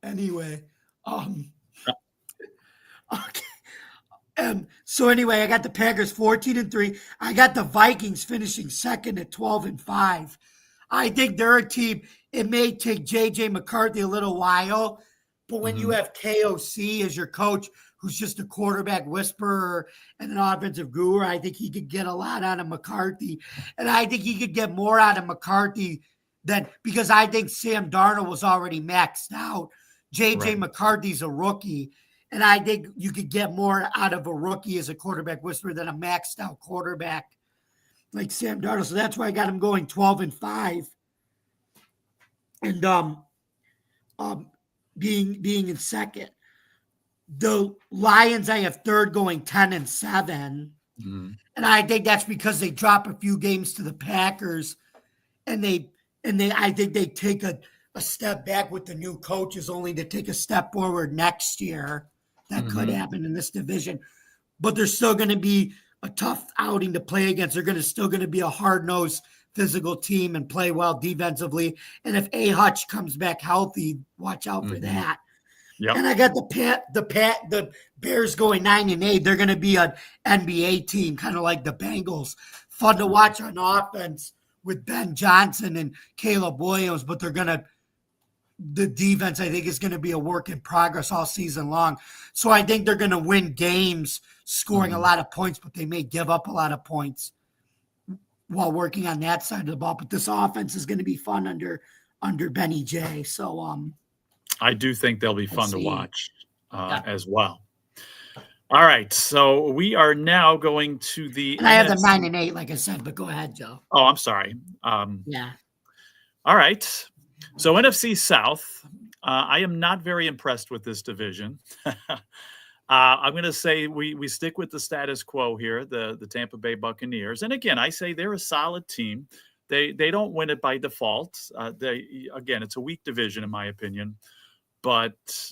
Anyway, okay. So anyway, I got the Packers 14-3. I got the Vikings finishing second at 12-5. I think they're a team. It may take JJ McCarthy a little while, but when you have KOC as your coach, who's just a quarterback whisperer and an offensive guru, I think he could get a lot out of McCarthy. And I think he could get more out of McCarthy because I think Sam Darnold was already maxed out. JJ McCarthy's a rookie. And I think you could get more out of a rookie as a quarterback whisperer than a maxed out quarterback like Sam Darnold. So that's why I got him going 12-5. And being in second. The Lions, I have third, going 10-7. And I think that's because they drop a few games to the Packers, and I think they take a step back with the new coaches, only to take a step forward next year. That could happen in this division, but they're still going to be a tough outing to play against. They're still going to be a hard-nosed, physical team and play well defensively. And if A. Hutch comes back healthy, watch out for that. Yep. And I got the Bears going 9-8. They're going to be an NBA team, kind of like the Bengals. Fun to watch on offense with Ben Johnson and Caleb Williams, but the defense, I think, is going to be a work in progress all season long. So I think they're going to win games scoring a lot of points, but they may give up a lot of points while working on that side of the ball. But this offense is going to be fun under Benny J. So I do think they'll be fun to watch as well. All right, so we are now going to the. And I have the 9-8, like I said, but go ahead, Joe. Oh, I'm sorry. Yeah. All right, so NFC South. I am not very impressed with this division. I'm going to say we stick with the status quo here, the Tampa Bay Buccaneers, and again, I say they're a solid team. They don't win it by default. It's a weak division in my opinion. But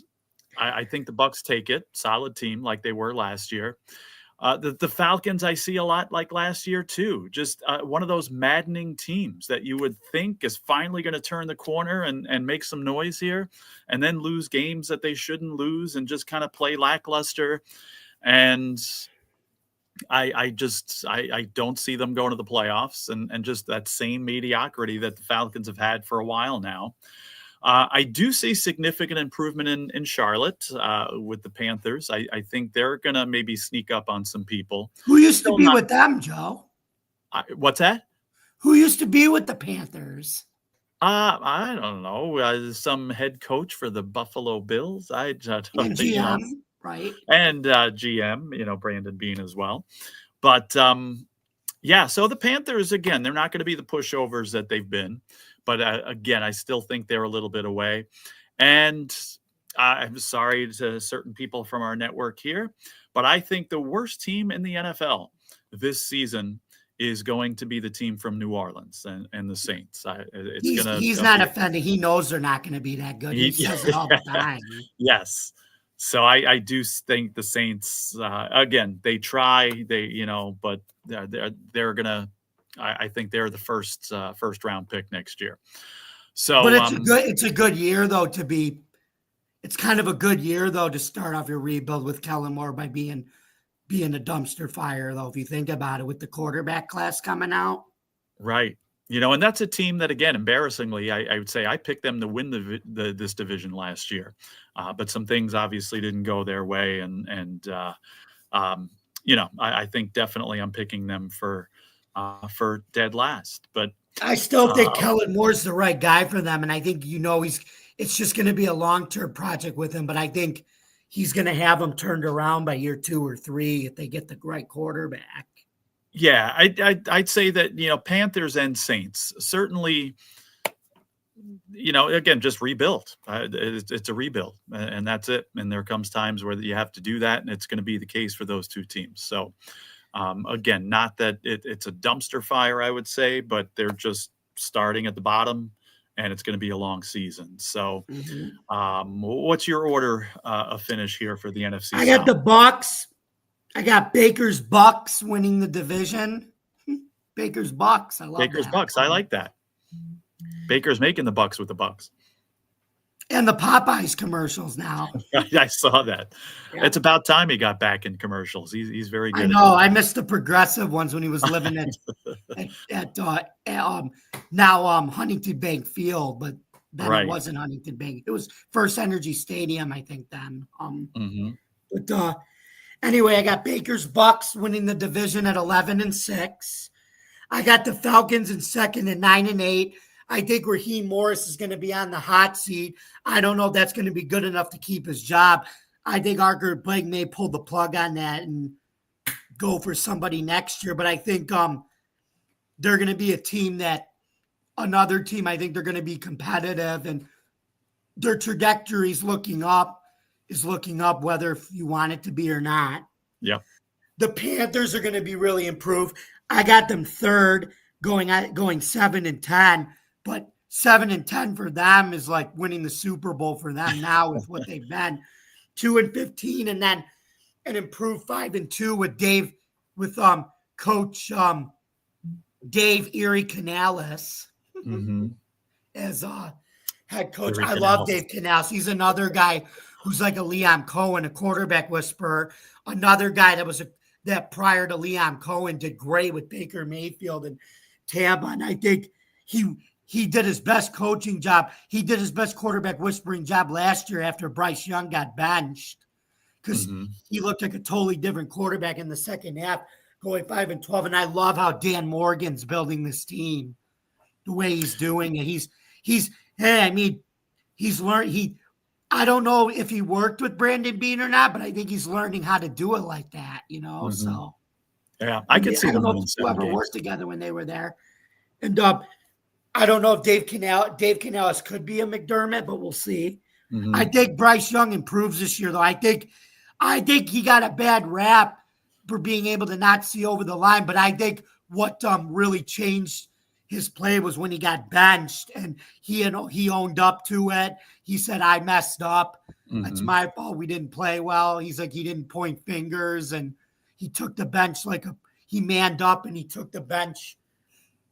I think the Bucs take it. Solid team like they were last year. The Falcons I see a lot like last year too. Just one of those maddening teams that you would think is finally going to turn the corner and make some noise here, and then lose games that they shouldn't lose and just kind of play lackluster. And I don't see them going to the playoffs and just that same mediocrity that the Falcons have had for a while now. I do see significant improvement in Charlotte with the Panthers. I think they're going to maybe sneak up on some people. Who used to be with them, Joe? What's that? Who used to be with the Panthers? I don't know. Some head coach for the Buffalo Bills. And GM, right? And GM, Brandon Beane as well. But, so the Panthers, again, they're not going to be the pushovers that they've been. But again, I still think they're a little bit away. And I'm sorry to certain people from our network here, but I think the worst team in the NFL this season is going to be the team from New Orleans and the Saints. He's not offended. He knows they're not going to be that good. He says it all the time. Yes. So I do think the Saints, again, they try, but they're going to, I think they're the first round pick next year. So, but it's a good year though it's kind of a good year though to start off your rebuild with Kellen Moore by being a dumpster fire though, if you think about it, with the quarterback class coming out. Right. And that's a team that, again, embarrassingly, I would say I picked them to win this division last year, but some things obviously didn't go their way, and I think definitely I'm picking them for dead last. But I still think Kellen Moore's the right guy for them, and I think it's just going to be a long-term project with him, but I think he's going to have them turned around by year 2 or 3 if they get the right quarterback. Yeah, I'd say that, Panthers and Saints certainly, again, just rebuild. It's a rebuild, and that's it. And there comes times where you have to do that, and it's going to be the case for those two teams. So, again, not that it's a dumpster fire, I would say, but they're just starting at the bottom, and it's going to be a long season. So, what's your order of finish here for the NFC? I got the Bucks. I got Baker's Bucks winning the division. Baker's Bucks. I love Baker's that. Bucks. I like that. Baker's making the Bucks with the Bucks. And the Popeyes commercials now. I saw that. Yeah. It's about time he got back in commercials. He's very good. I know. I missed the Progressive ones when he was living at Huntington Bank Field, but then It wasn't Huntington Bank. It was First Energy Stadium, I think. Then. But anyway, I got Baker's Bucks winning the division at 11-6. I got the Falcons in second at 9-8. I think Raheem Morris is going to be on the hot seat. I don't know if that's going to be good enough to keep his job. I think Arthur Blank may pull the plug on that and go for somebody next year. But I think they're going to be another team. I think they're going to be competitive, and their trajectory is looking up, whether you want it to be or not. Yeah. The Panthers are going to be really improved. I got them third, going 7-10. But 7-10 for them is like winning the Super Bowl for them now with what they've been. 2-15, and then an improved 5-2 with Coach Dave Erie Canales as head coach. I love Dave Canales. He's another guy who's like a Liam Cohen, a quarterback whisperer. Another guy that prior to Liam Cohen did great with Baker Mayfield and Tampa. And I think he did his best coaching job. He did his best quarterback whispering job last year after Bryce Young got benched, because he looked like a totally different quarterback in the second half, going 5-12. And I love how Dan Morgan's building this team, the way he's doing it. He's learned. I don't know if he worked with Brandon Beane or not, but I think he's learning how to do it like that, So yeah, I could see them winning 7 whoever games. worked together when they were there. And I don't know if Dave Canales could be a McDermott, but we'll see. I think Bryce Young improves this year, though. I think he got a bad rap for being able to not see over the line, but I think what really changed his play was when he got benched, and he owned up to it. He said, "I messed up. That's my fault. We didn't play well." He's like, he didn't point fingers, and he took the bench he manned up, and he took the bench.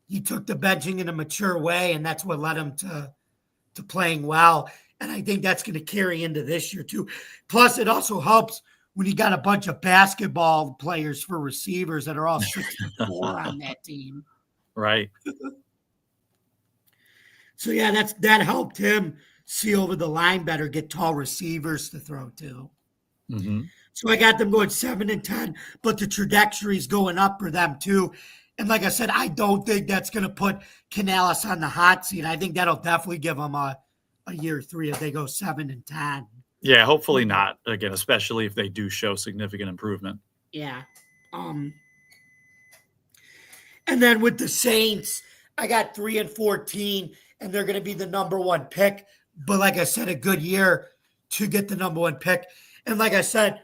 He took the benching in a mature way, and that's what led him to playing well. And I think that's going to carry into this year too. Plus, it also helps when you got a bunch of basketball players for receivers that are all 6'4" on that team. Right. So yeah, that helped him see over the line better, get tall receivers to throw to. So I got them going 7-10, but the trajectory's going up for them too. And like I said, I don't think that's going to put Canales on the hot seat. I think that'll definitely give them a year 3 if they go 7-10. Yeah, hopefully not. Again, especially if they do show significant improvement. Yeah. And then with the Saints, I got 3-14, and they're going to be the number 1 pick. But like I said, a good year to get the number 1 pick. And like I said,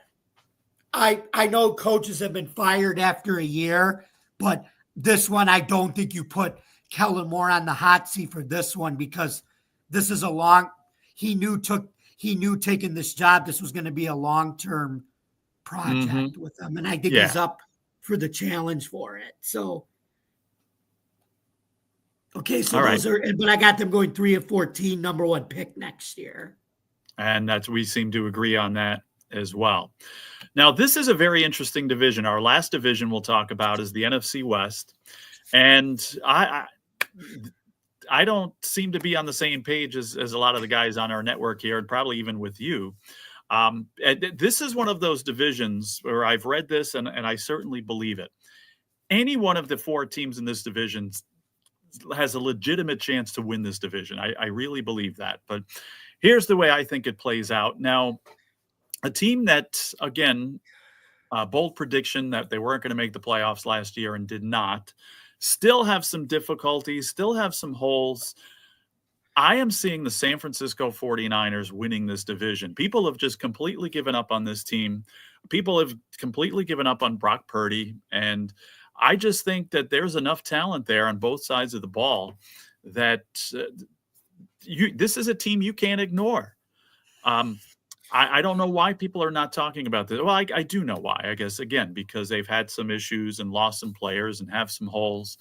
I know coaches have been fired after a year, but this one, I don't think you put Kellen Moore on the hot seat for this one, because this is he knew taking this job, this was going to be a long-term project with him. And I think he's up for the challenge for it. So, okay. So but I got them going 3-14, number 1 pick next year. And we seem to agree on that as well. Now, this is a very interesting division. Our last division we'll talk about is the NFC West. And I don't seem to be on the same page as a lot of the guys on our network here, and probably even with you. This is one of those divisions where I've read this and I certainly believe it. Any one of the 4 teams in this division has a legitimate chance to win this division. I really believe that. But here's the way I think it plays out. Now, a team that, again, bold prediction that they weren't going to make the playoffs last year and did not, still have some difficulties, still have some holes. I am seeing the San Francisco 49ers winning this division. People have just completely given up on this team. People have completely given up on Brock Purdy. And I just think that there's enough talent there on both sides of the ball that this is a team you can't ignore. I don't know why people are not talking about this. Well, I do know why, I guess, again, because they've had some issues and lost some players and have some holes.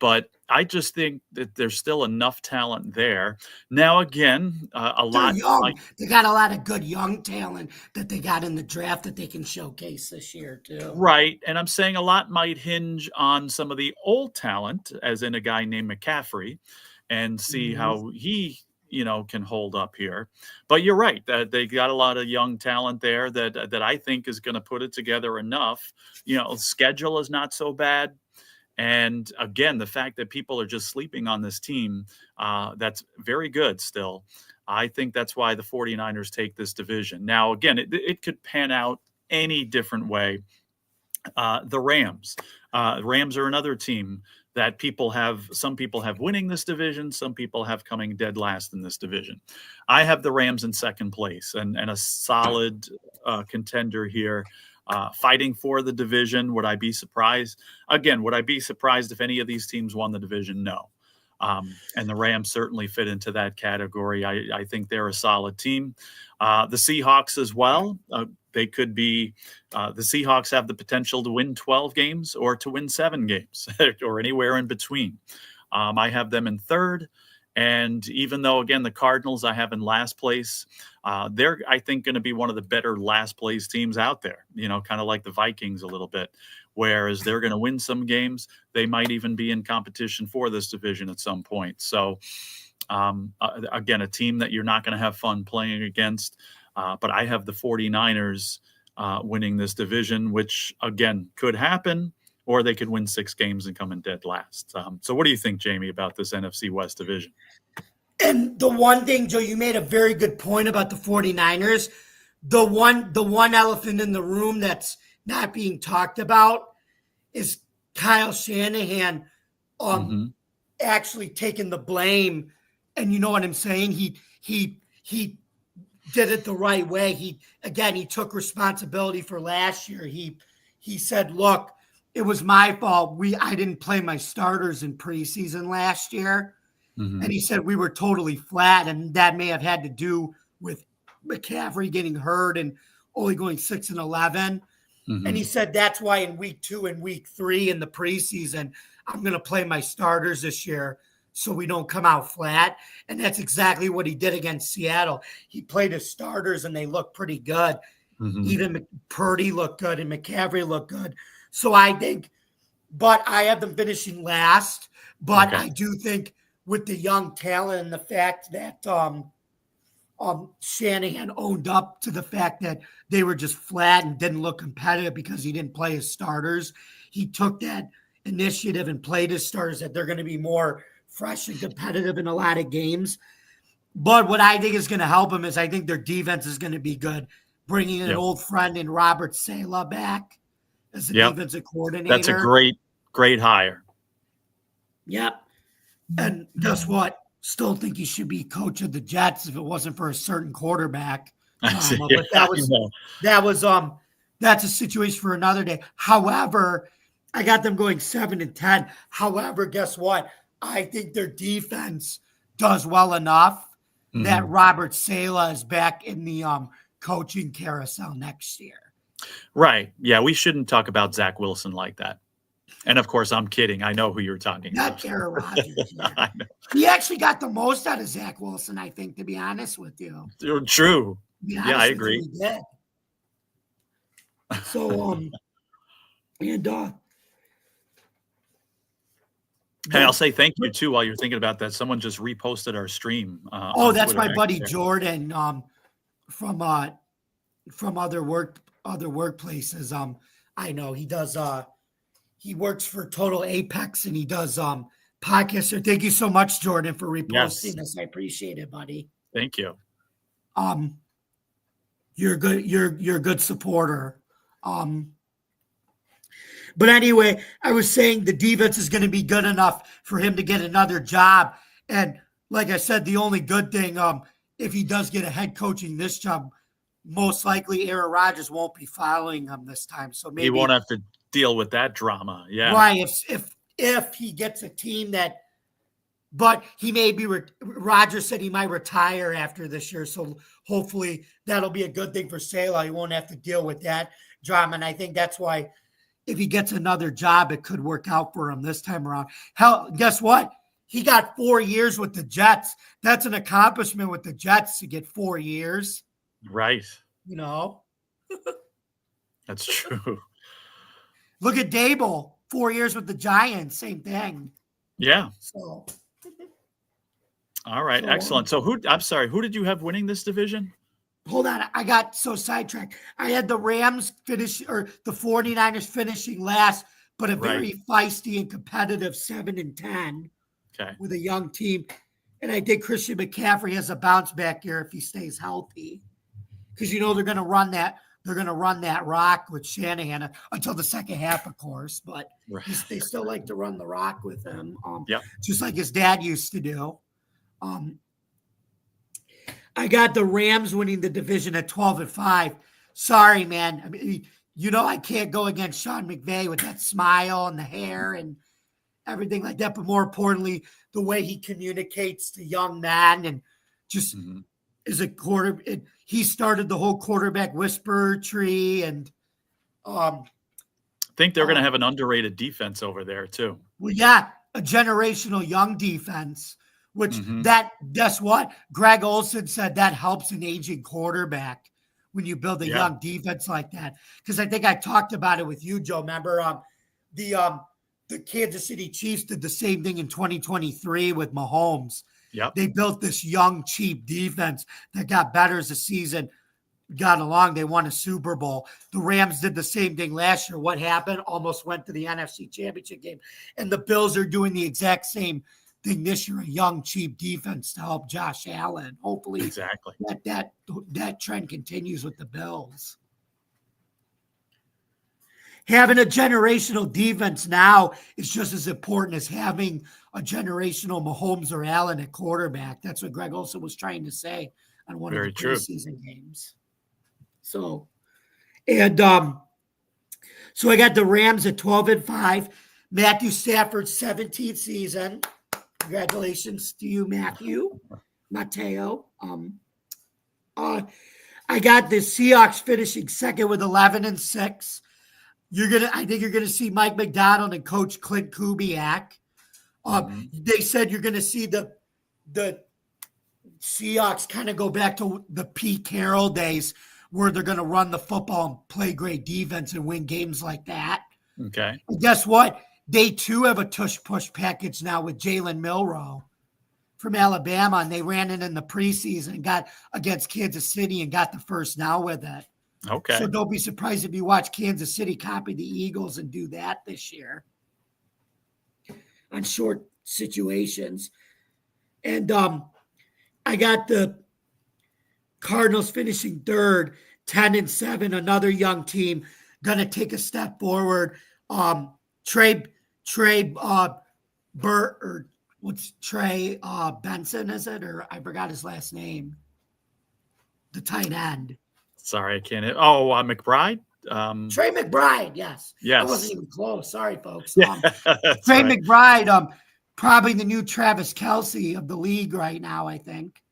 But I just think that there's still enough talent there. Now, again, They're young. They got a lot of good young talent that they got in the draft that they can showcase this year, too. Right. And I'm saying a lot might hinge on some of the old talent, as in a guy named McCaffrey, and see how he can hold up here. But you're right that they got a lot of young talent there that I think is going to put it together enough. Schedule is not so bad. And again, the fact that people are just sleeping on this team, that's very good still. I think that's why the 49ers take this division. Now, again, it could pan out any different way. The Rams. Rams are another team that some people have winning this division. Some people have coming dead last in this division. I have the Rams in second place and a solid contender here, fighting for the division. Would I be surprised? Again, would I be surprised if any of these teams won the division? No. And the Rams certainly fit into that category. I think they're a solid team. The Seahawks as well. They could be the Seahawks have the potential to win 12 games or to win 7 games or anywhere in between. I have them in third. And even though, again, the Cardinals I have in last place, they're, I think, going to be one of the better last place teams out there, kind of like the Vikings a little bit. Whereas they're going to win some games, they might even be in competition for this division at some point. So, again, a team that you're not going to have fun playing against. But I have the 49ers winning this division, which, again, could happen, or they could win 6 games and come in dead last. So what do you think, Jamie, about this NFC West division? And the one thing, Joe, you made a very good point about the 49ers. The one elephant in the room that's not being talked about is Kyle Shanahan actually taking the blame. And you know what I'm saying? He did it the right way. He took responsibility for last year. He said, look, it was my fault. I didn't play my starters in preseason last year. And he said we were totally flat, and that may have had to do with McCaffrey getting hurt and only going 6-11. And he said that's why in week 2 and week 3 in the preseason, I'm going to play my starters this year so we don't come out flat. And that's exactly what he did against Seattle. He played his starters, and they looked pretty good. Even Purdy looked good, and McCaffrey looked good. So I think, but I have them finishing last. But I do think with the young talent and the fact that Shanahan owned up to the fact that they were just flat and didn't look competitive because he didn't play his starters. He took that initiative and played his starters, that they're going to be more fresh and competitive in a lot of games. But what I think is going to help him is I think their defense is going to be good. Bringing an old friend in Robert Saleh back as the defensive coordinator. That's a great hire. Yep. And guess what? Still think he should be coach of the Jets if it wasn't for a certain quarterback. But that's a situation for another day. However, I got them going 7-10. However, guess what? I think their defense does well enough that Mhm. Robert Saleh is back in the coaching carousel next year. Right. Yeah, we shouldn't talk about Zach Wilson like that. And of course, I'm kidding. I know who you're talking Not about. Aaron Rodgers. Yeah. I know. He actually got the most out of Zach Wilson, I think, to be honest with you. True. To be Yeah, I honest with you, agree. he did. So, and Hey, I'll the, say thank you too while you're thinking about that. Someone just reposted our stream oh, on that's Twitter. my buddy There. Jordan from other workplaces. I know he does he works for Total Apex and he does podcasts. So thank you so much, Jordan, for reposting Yes. this. I appreciate it, buddy. Thank you. You're good, you're a good supporter. But anyway, I was saying the defense is going to be good enough for him to get another job. And like I said, the only good thing, if he does get a head coaching this job, most likely Aaron Rodgers won't be following him this time. So maybe He won't have to deal with that drama. Yeah. right if he gets a team that, but he may be. Rodgers said he might retire after this year, so hopefully that'll be a good thing for Saleh. He won't have to deal with that drama, and I think that's why if he gets another job, it could work out for him this time around. Hell, guess what? He got 4 years with the Jets. That's an accomplishment with the Jets to get 4 years. Right. You know, That's true. look at Dable, 4 years with the Giants, same thing. Yeah. So, all right. Excellent. So I'm sorry, who did you have winning this division? hold on. I got so sidetracked. I had the Rams finish or the 49ers finishing last, but a very feisty and competitive 7-10 with a young team. And I think Christian McCaffrey has a bounce back year if he stays healthy. Because you know they're gonna run that rock with Shanahan until the second half, of course, but they still like to run the rock with him. Just like his dad used to do. I got the Rams winning the division at 12-5. Sorry, man. I mean, you know I can't go against Sean McVay with that smile and the hair and everything like that. But more importantly, the way he communicates to young men and just is a quarter. He started the whole quarterback whisper tree, and I think they're going to have an underrated defense over there too. Well, yeah, a generational young defense. Which guess what? Greg Olson said that helps an aging quarterback when you build a young defense like that. Because I think I talked about it with you, Joe. Remember, the Kansas City Chiefs did the same thing in 2023 with Mahomes. Yep. They built this young, cheap defense that got better as the season got along. They won a Super Bowl. The Rams did the same thing last year. What happened? Almost went to the NFC Championship game. And the Bills are doing the exact same thing this year, a young, cheap defense to help Josh Allen. Hopefully that trend continues with the Bills. Having a generational defense now is just as important as having a generational Mahomes or Allen at quarterback. That's what Greg Olson was trying to say on one of the preseason games. So, and so I got the Rams at 12-5. Matthew Stafford's 17th season. Congratulations to you, Mateo. I got the Seahawks finishing second with 11-6. I think you're gonna see Mike McDonald and Coach Clint Kubiak. They said you're gonna see the Seahawks kind of go back to the Pete Carroll days where they're gonna run the football and play great defense and win games like that. Okay. And guess what? They too have a tush-push package now with Jalen Milroe from Alabama, and they ran it in the preseason and got against Kansas City and got the first down with it. Okay. So don't be surprised if you watch Kansas City copy the Eagles and do that this year on short situations. And I got the Cardinals finishing third, 10-7, another young team, going to take a step forward. Trey Benson, is it? Or I forgot his last name. The tight end. Sorry, I can't. Oh, McBride? Trey McBride. Yes. I wasn't Yes. even close. Sorry, folks. Yeah, that's Trey right. McBride, probably the new Travis Kelce of the league right now, I think.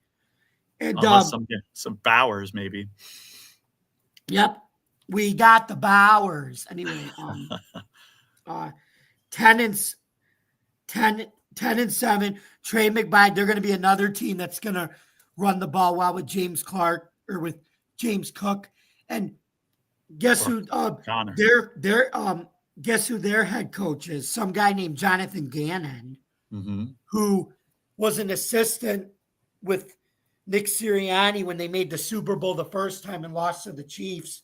And Unless some Bowers maybe. yep, we got the Bowers. Anyway, 10 and 7. Trey McBride. They're going to be another team that's going to run the ball well with James Clark or with James Cook. And guess who? Connor. Guess who their head coach is? Some guy named Jonathan Gannon, who was an assistant with Nick Sirianni when they made the Super Bowl the first time and lost to the Chiefs.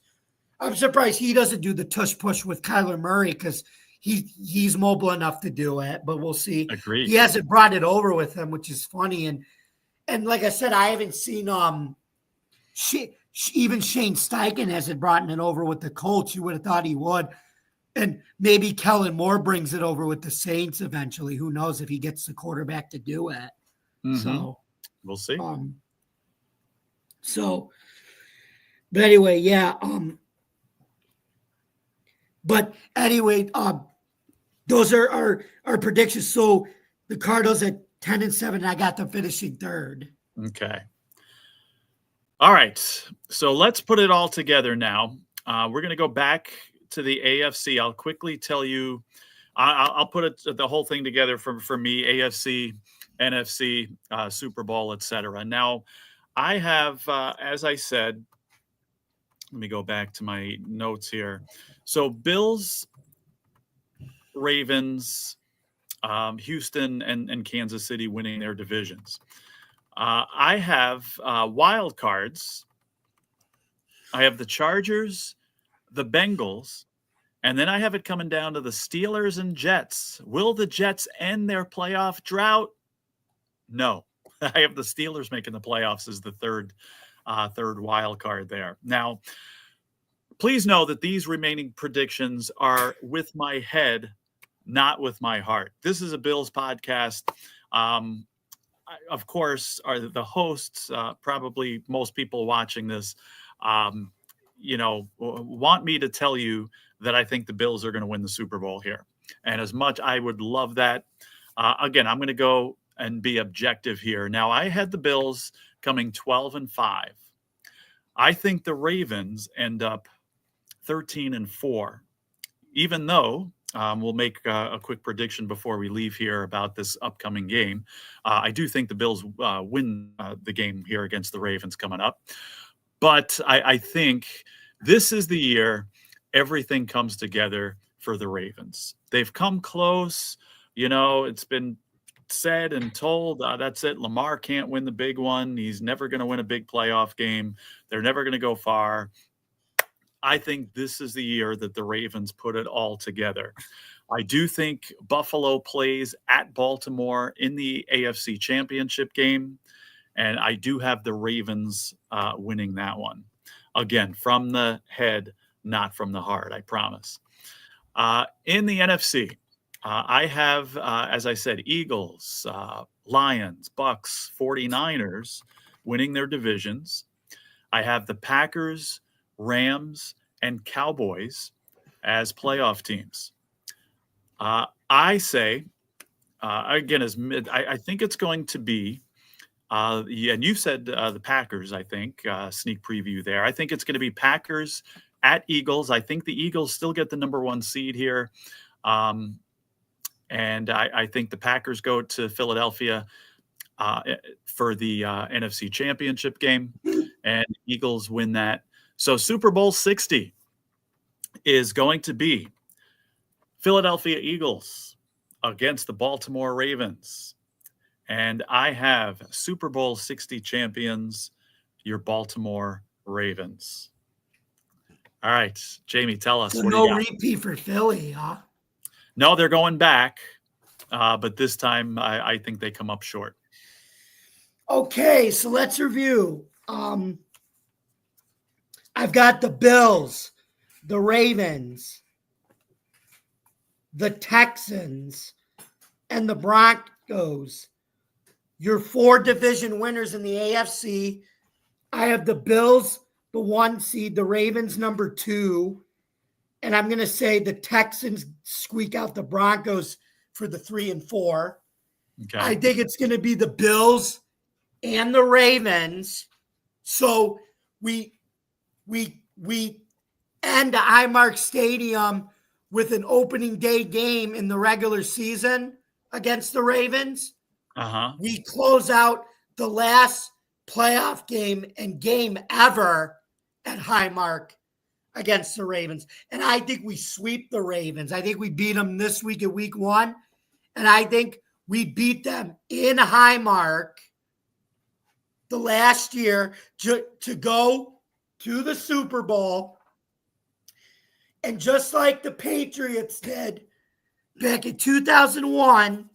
I'm surprised he doesn't do the tush push with Kyler Murray because he's mobile enough to do it, but we'll see. Agreed. He hasn't brought it over with him, which is funny. And like I said, I haven't seen even Shane Steichen hasn't brought it over with the Colts. You would have thought he would. And maybe Kellen Moore brings it over with the Saints eventually. Who knows if he gets the quarterback to do it. So we'll see. But anyway, yeah. But anyway, those are our predictions. So the Cardinals at 10 and 7. I got them finishing third. Okay. All right. So let's put it all together now. We're going to go back to the AFC. I'll quickly tell you. I'll put the whole thing together for me: AFC, NFC, Super Bowl, etc. Now, I have, as I said, let me go back to my notes here. So Bills, Ravens, Houston, and Kansas City winning their divisions. I have wild cards. I have the Chargers, the Bengals, and then I have it coming down to the Steelers and Jets. Will the Jets end their playoff drought? No. I have the Steelers making the playoffs as the third wild card there. Now, please know that these remaining predictions are with my head, not with my heart. This is a Bills podcast. Of course, are the hosts, probably most people watching this, want me to tell you that I think the Bills are going to win the Super Bowl here. And as much I would love that, again, I'm going to go and be objective here. Now, I had the Bills coming 12 and 5. I think the Ravens end up 13 and 4, even though we'll make a quick prediction before we leave here about this upcoming game. I do think the Bills win the game here against the Ravens coming up. But I think this is the year everything comes together for the Ravens. They've come close. It's been said and told, that's it. Lamar can't win the big one. He's never going to win a big playoff game. They're never going to go far. I think this is the year that the Ravens put it all together. I do think Buffalo plays at Baltimore in the AFC Championship game, and I do have the Ravens winning that one. Again, from the head, not from the heart, I promise. In the NFC, I have, as I said, Eagles, Lions, Bucks, 49ers winning their divisions. I have the Packers, Rams, and Cowboys as playoff teams. I say, again, I think it's going to be, and you said the Packers, I think, sneak preview there. I think it's going to be Packers at Eagles. I think the Eagles still get the number 1 seed here. And I think the Packers go to Philadelphia for the NFC Championship game, and Eagles win that. So Super Bowl 60 is going to be Philadelphia Eagles against the Baltimore Ravens. And I have Super Bowl 60 champions, your Baltimore Ravens. All right, Jamie, tell us. So what no do you got? repeat for Philly, huh? No, they're going back. But this time I think they come up short. Okay, so let's review. I've got the Bills, the Ravens, the Texans, and the Broncos. Your 4 division winners in the AFC. I have the Bills, the 1 seed, the Ravens, number 2, And I'm going to say the Texans squeak out the Broncos for the 3 and 4. Okay. I think it's going to be the Bills and the Ravens. So we end Highmark Stadium with an opening day game in the regular season against the Ravens. We close out the last playoff game and game ever at Highmark against the Ravens. And I think we sweep the Ravens. I think we beat them this week at week 1. And I think we beat them in Highmark the last year to go to the Super Bowl. And just like the Patriots did back in 2001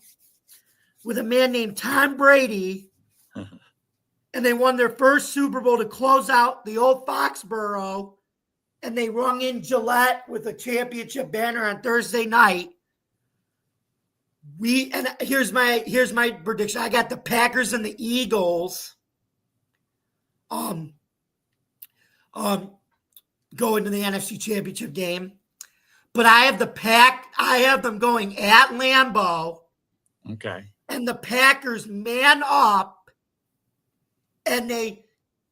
with a man named Tom Brady, and they won their first Super Bowl to close out the old Foxborough, and they rung in Gillette with a championship banner on Thursday night. Here's my prediction. I got the Packers and the Eagles going to the NFC Championship game. But I have them going at Lambeau. Okay. And the Packers man up and they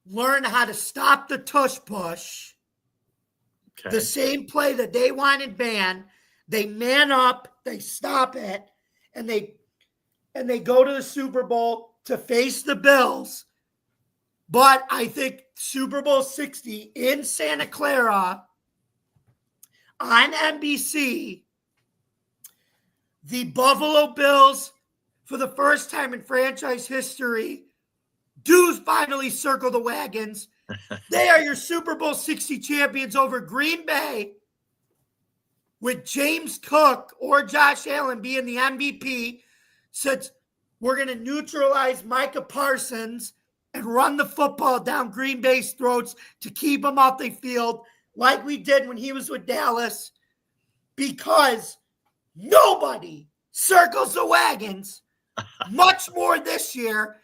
learn how to stop the tush push. Okay. The same play that they wanted banned. They man up, they stop it, and they go to the Super Bowl to face the Bills. But I think Super Bowl 60 in Santa Clara on NBC, the Buffalo Bills, for the first time in franchise history, do finally circle the wagons. They are your Super Bowl 60 champions over Green Bay, with James Cook or Josh Allen being the MVP, since we're going to neutralize Micah Parsons and run the football down Green Bay's throats to keep him off the field like we did when he was with Dallas, because nobody circles the wagons much more this year,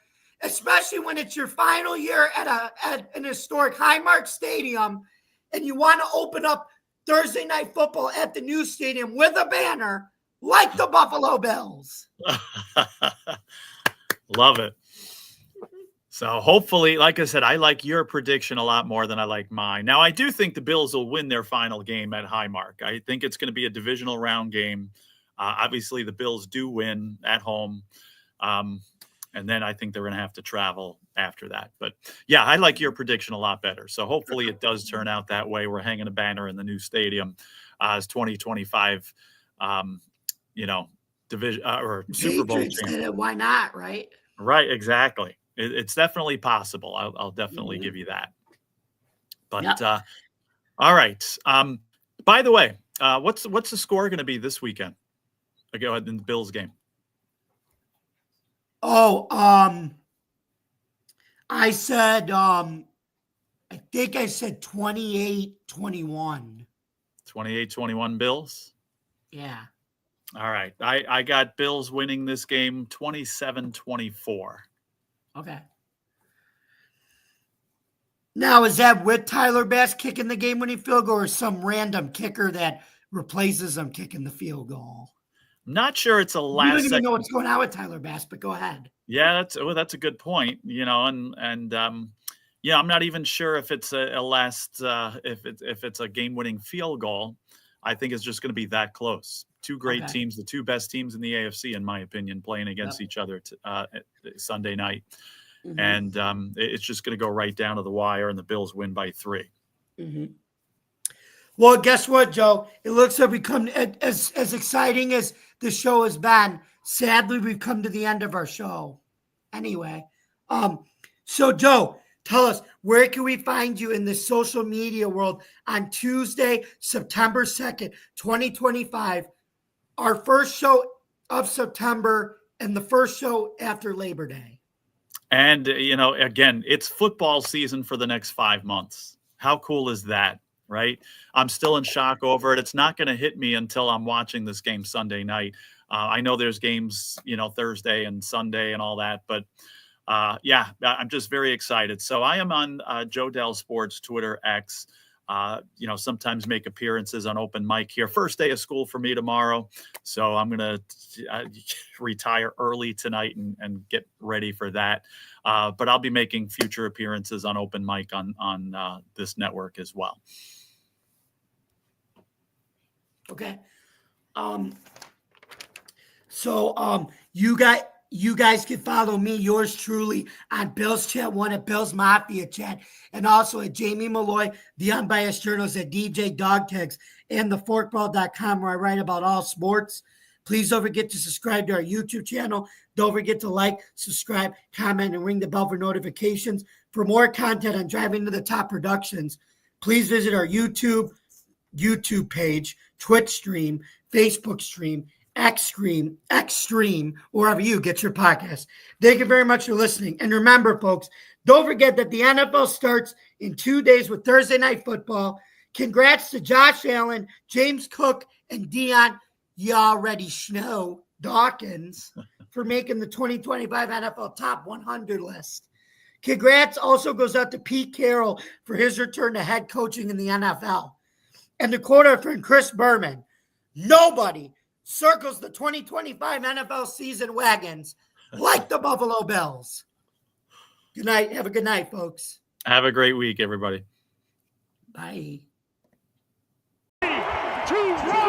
especially when it's your final year at an historic Highmark Stadium and you want to open up Thursday Night Football at the new stadium with a banner like the Buffalo Bills. Love it. So hopefully, like I said, I like your prediction a lot more than I like mine. Now, I do think the Bills will win their final game at Highmark. I think it's going to be a divisional round game. Obviously, the Bills do win at home. And then I think they're going to have to travel after that. But, yeah, I like your prediction a lot better. So hopefully it does turn out that way. We're hanging a banner in the new stadium as 2025, division or Super Bowl champion. Why not, right? Right, exactly. It's definitely possible. I'll definitely give you that. But all right. By the way, what's the score going to be this weekend? Go ahead in the Bills game. Oh, I said I think I said 28-21. 28-21 Bills? Yeah. All right. I got Bills winning this game 27-24. Okay. Now, is that with Tyler Bass kicking the game-winning field goal or some random kicker that replaces him kicking the field goal? I'm not sure it's a last. You don't even know what's going on with Tyler Bass, but go ahead. Yeah, that's a good point. I'm not even sure if it's a last if it's a game-winning field goal. I think it's just going to be that close. Two great teams, the two best teams in the AFC, in my opinion, playing against each other Sunday night. Mm-hmm. And it's just going to go right down to the wire, and the Bills win by 3. Mm-hmm. Well, guess what, Joe? It looks like we come as exciting as the show has been. Sadly, we've come to the end of our show. Anyway, so Joe, tell us, where can we find you in the social media world on Tuesday, September 2nd, 2025, our first show of September and the first show after Labor Day? And, again, it's football season for the next 5 months. How cool is that, right? I'm still in shock over it. It's not going to hit me until I'm watching this game Sunday night. I know there's games, Thursday and Sunday and all that, but I'm just very excited. So I am on Joe Dell Sports, Twitter, X. sometimes make appearances on open mic here. First day of school for me tomorrow. So I'm going to retire early tonight and get ready for that. But I'll be making future appearances on open mic on this network as well. Okay. So you guys can follow me, yours truly, on Bills Chat 1 at Bills Mafia Chat, and also at Jamie Malloy, the unbiased journalist at DJ Dog Tags, and theforkball.com, where I write about all sports. Please don't forget to subscribe to our YouTube channel. Don't forget to like, subscribe, comment, and ring the bell for notifications. For more content on Driving to the Top Productions, please visit our YouTube page, Twitch stream, Facebook stream, X stream, wherever you get your podcast. Thank you very much for listening. And remember, folks, don't forget that the NFL starts in 2 days with Thursday Night Football. Congrats to Josh Allen, James Cook, and Dion, you already know, Dawkins, for making the 2025 NFL Top 100 list. Congrats also goes out to Pete Carroll for his return to head coaching in the NFL. And the quote from Chris Berman, nobody circles the 2025 NFL season wagons like the Buffalo Bills. Good night. Have a good night, folks. Have a great week, everybody. Bye. 2-1.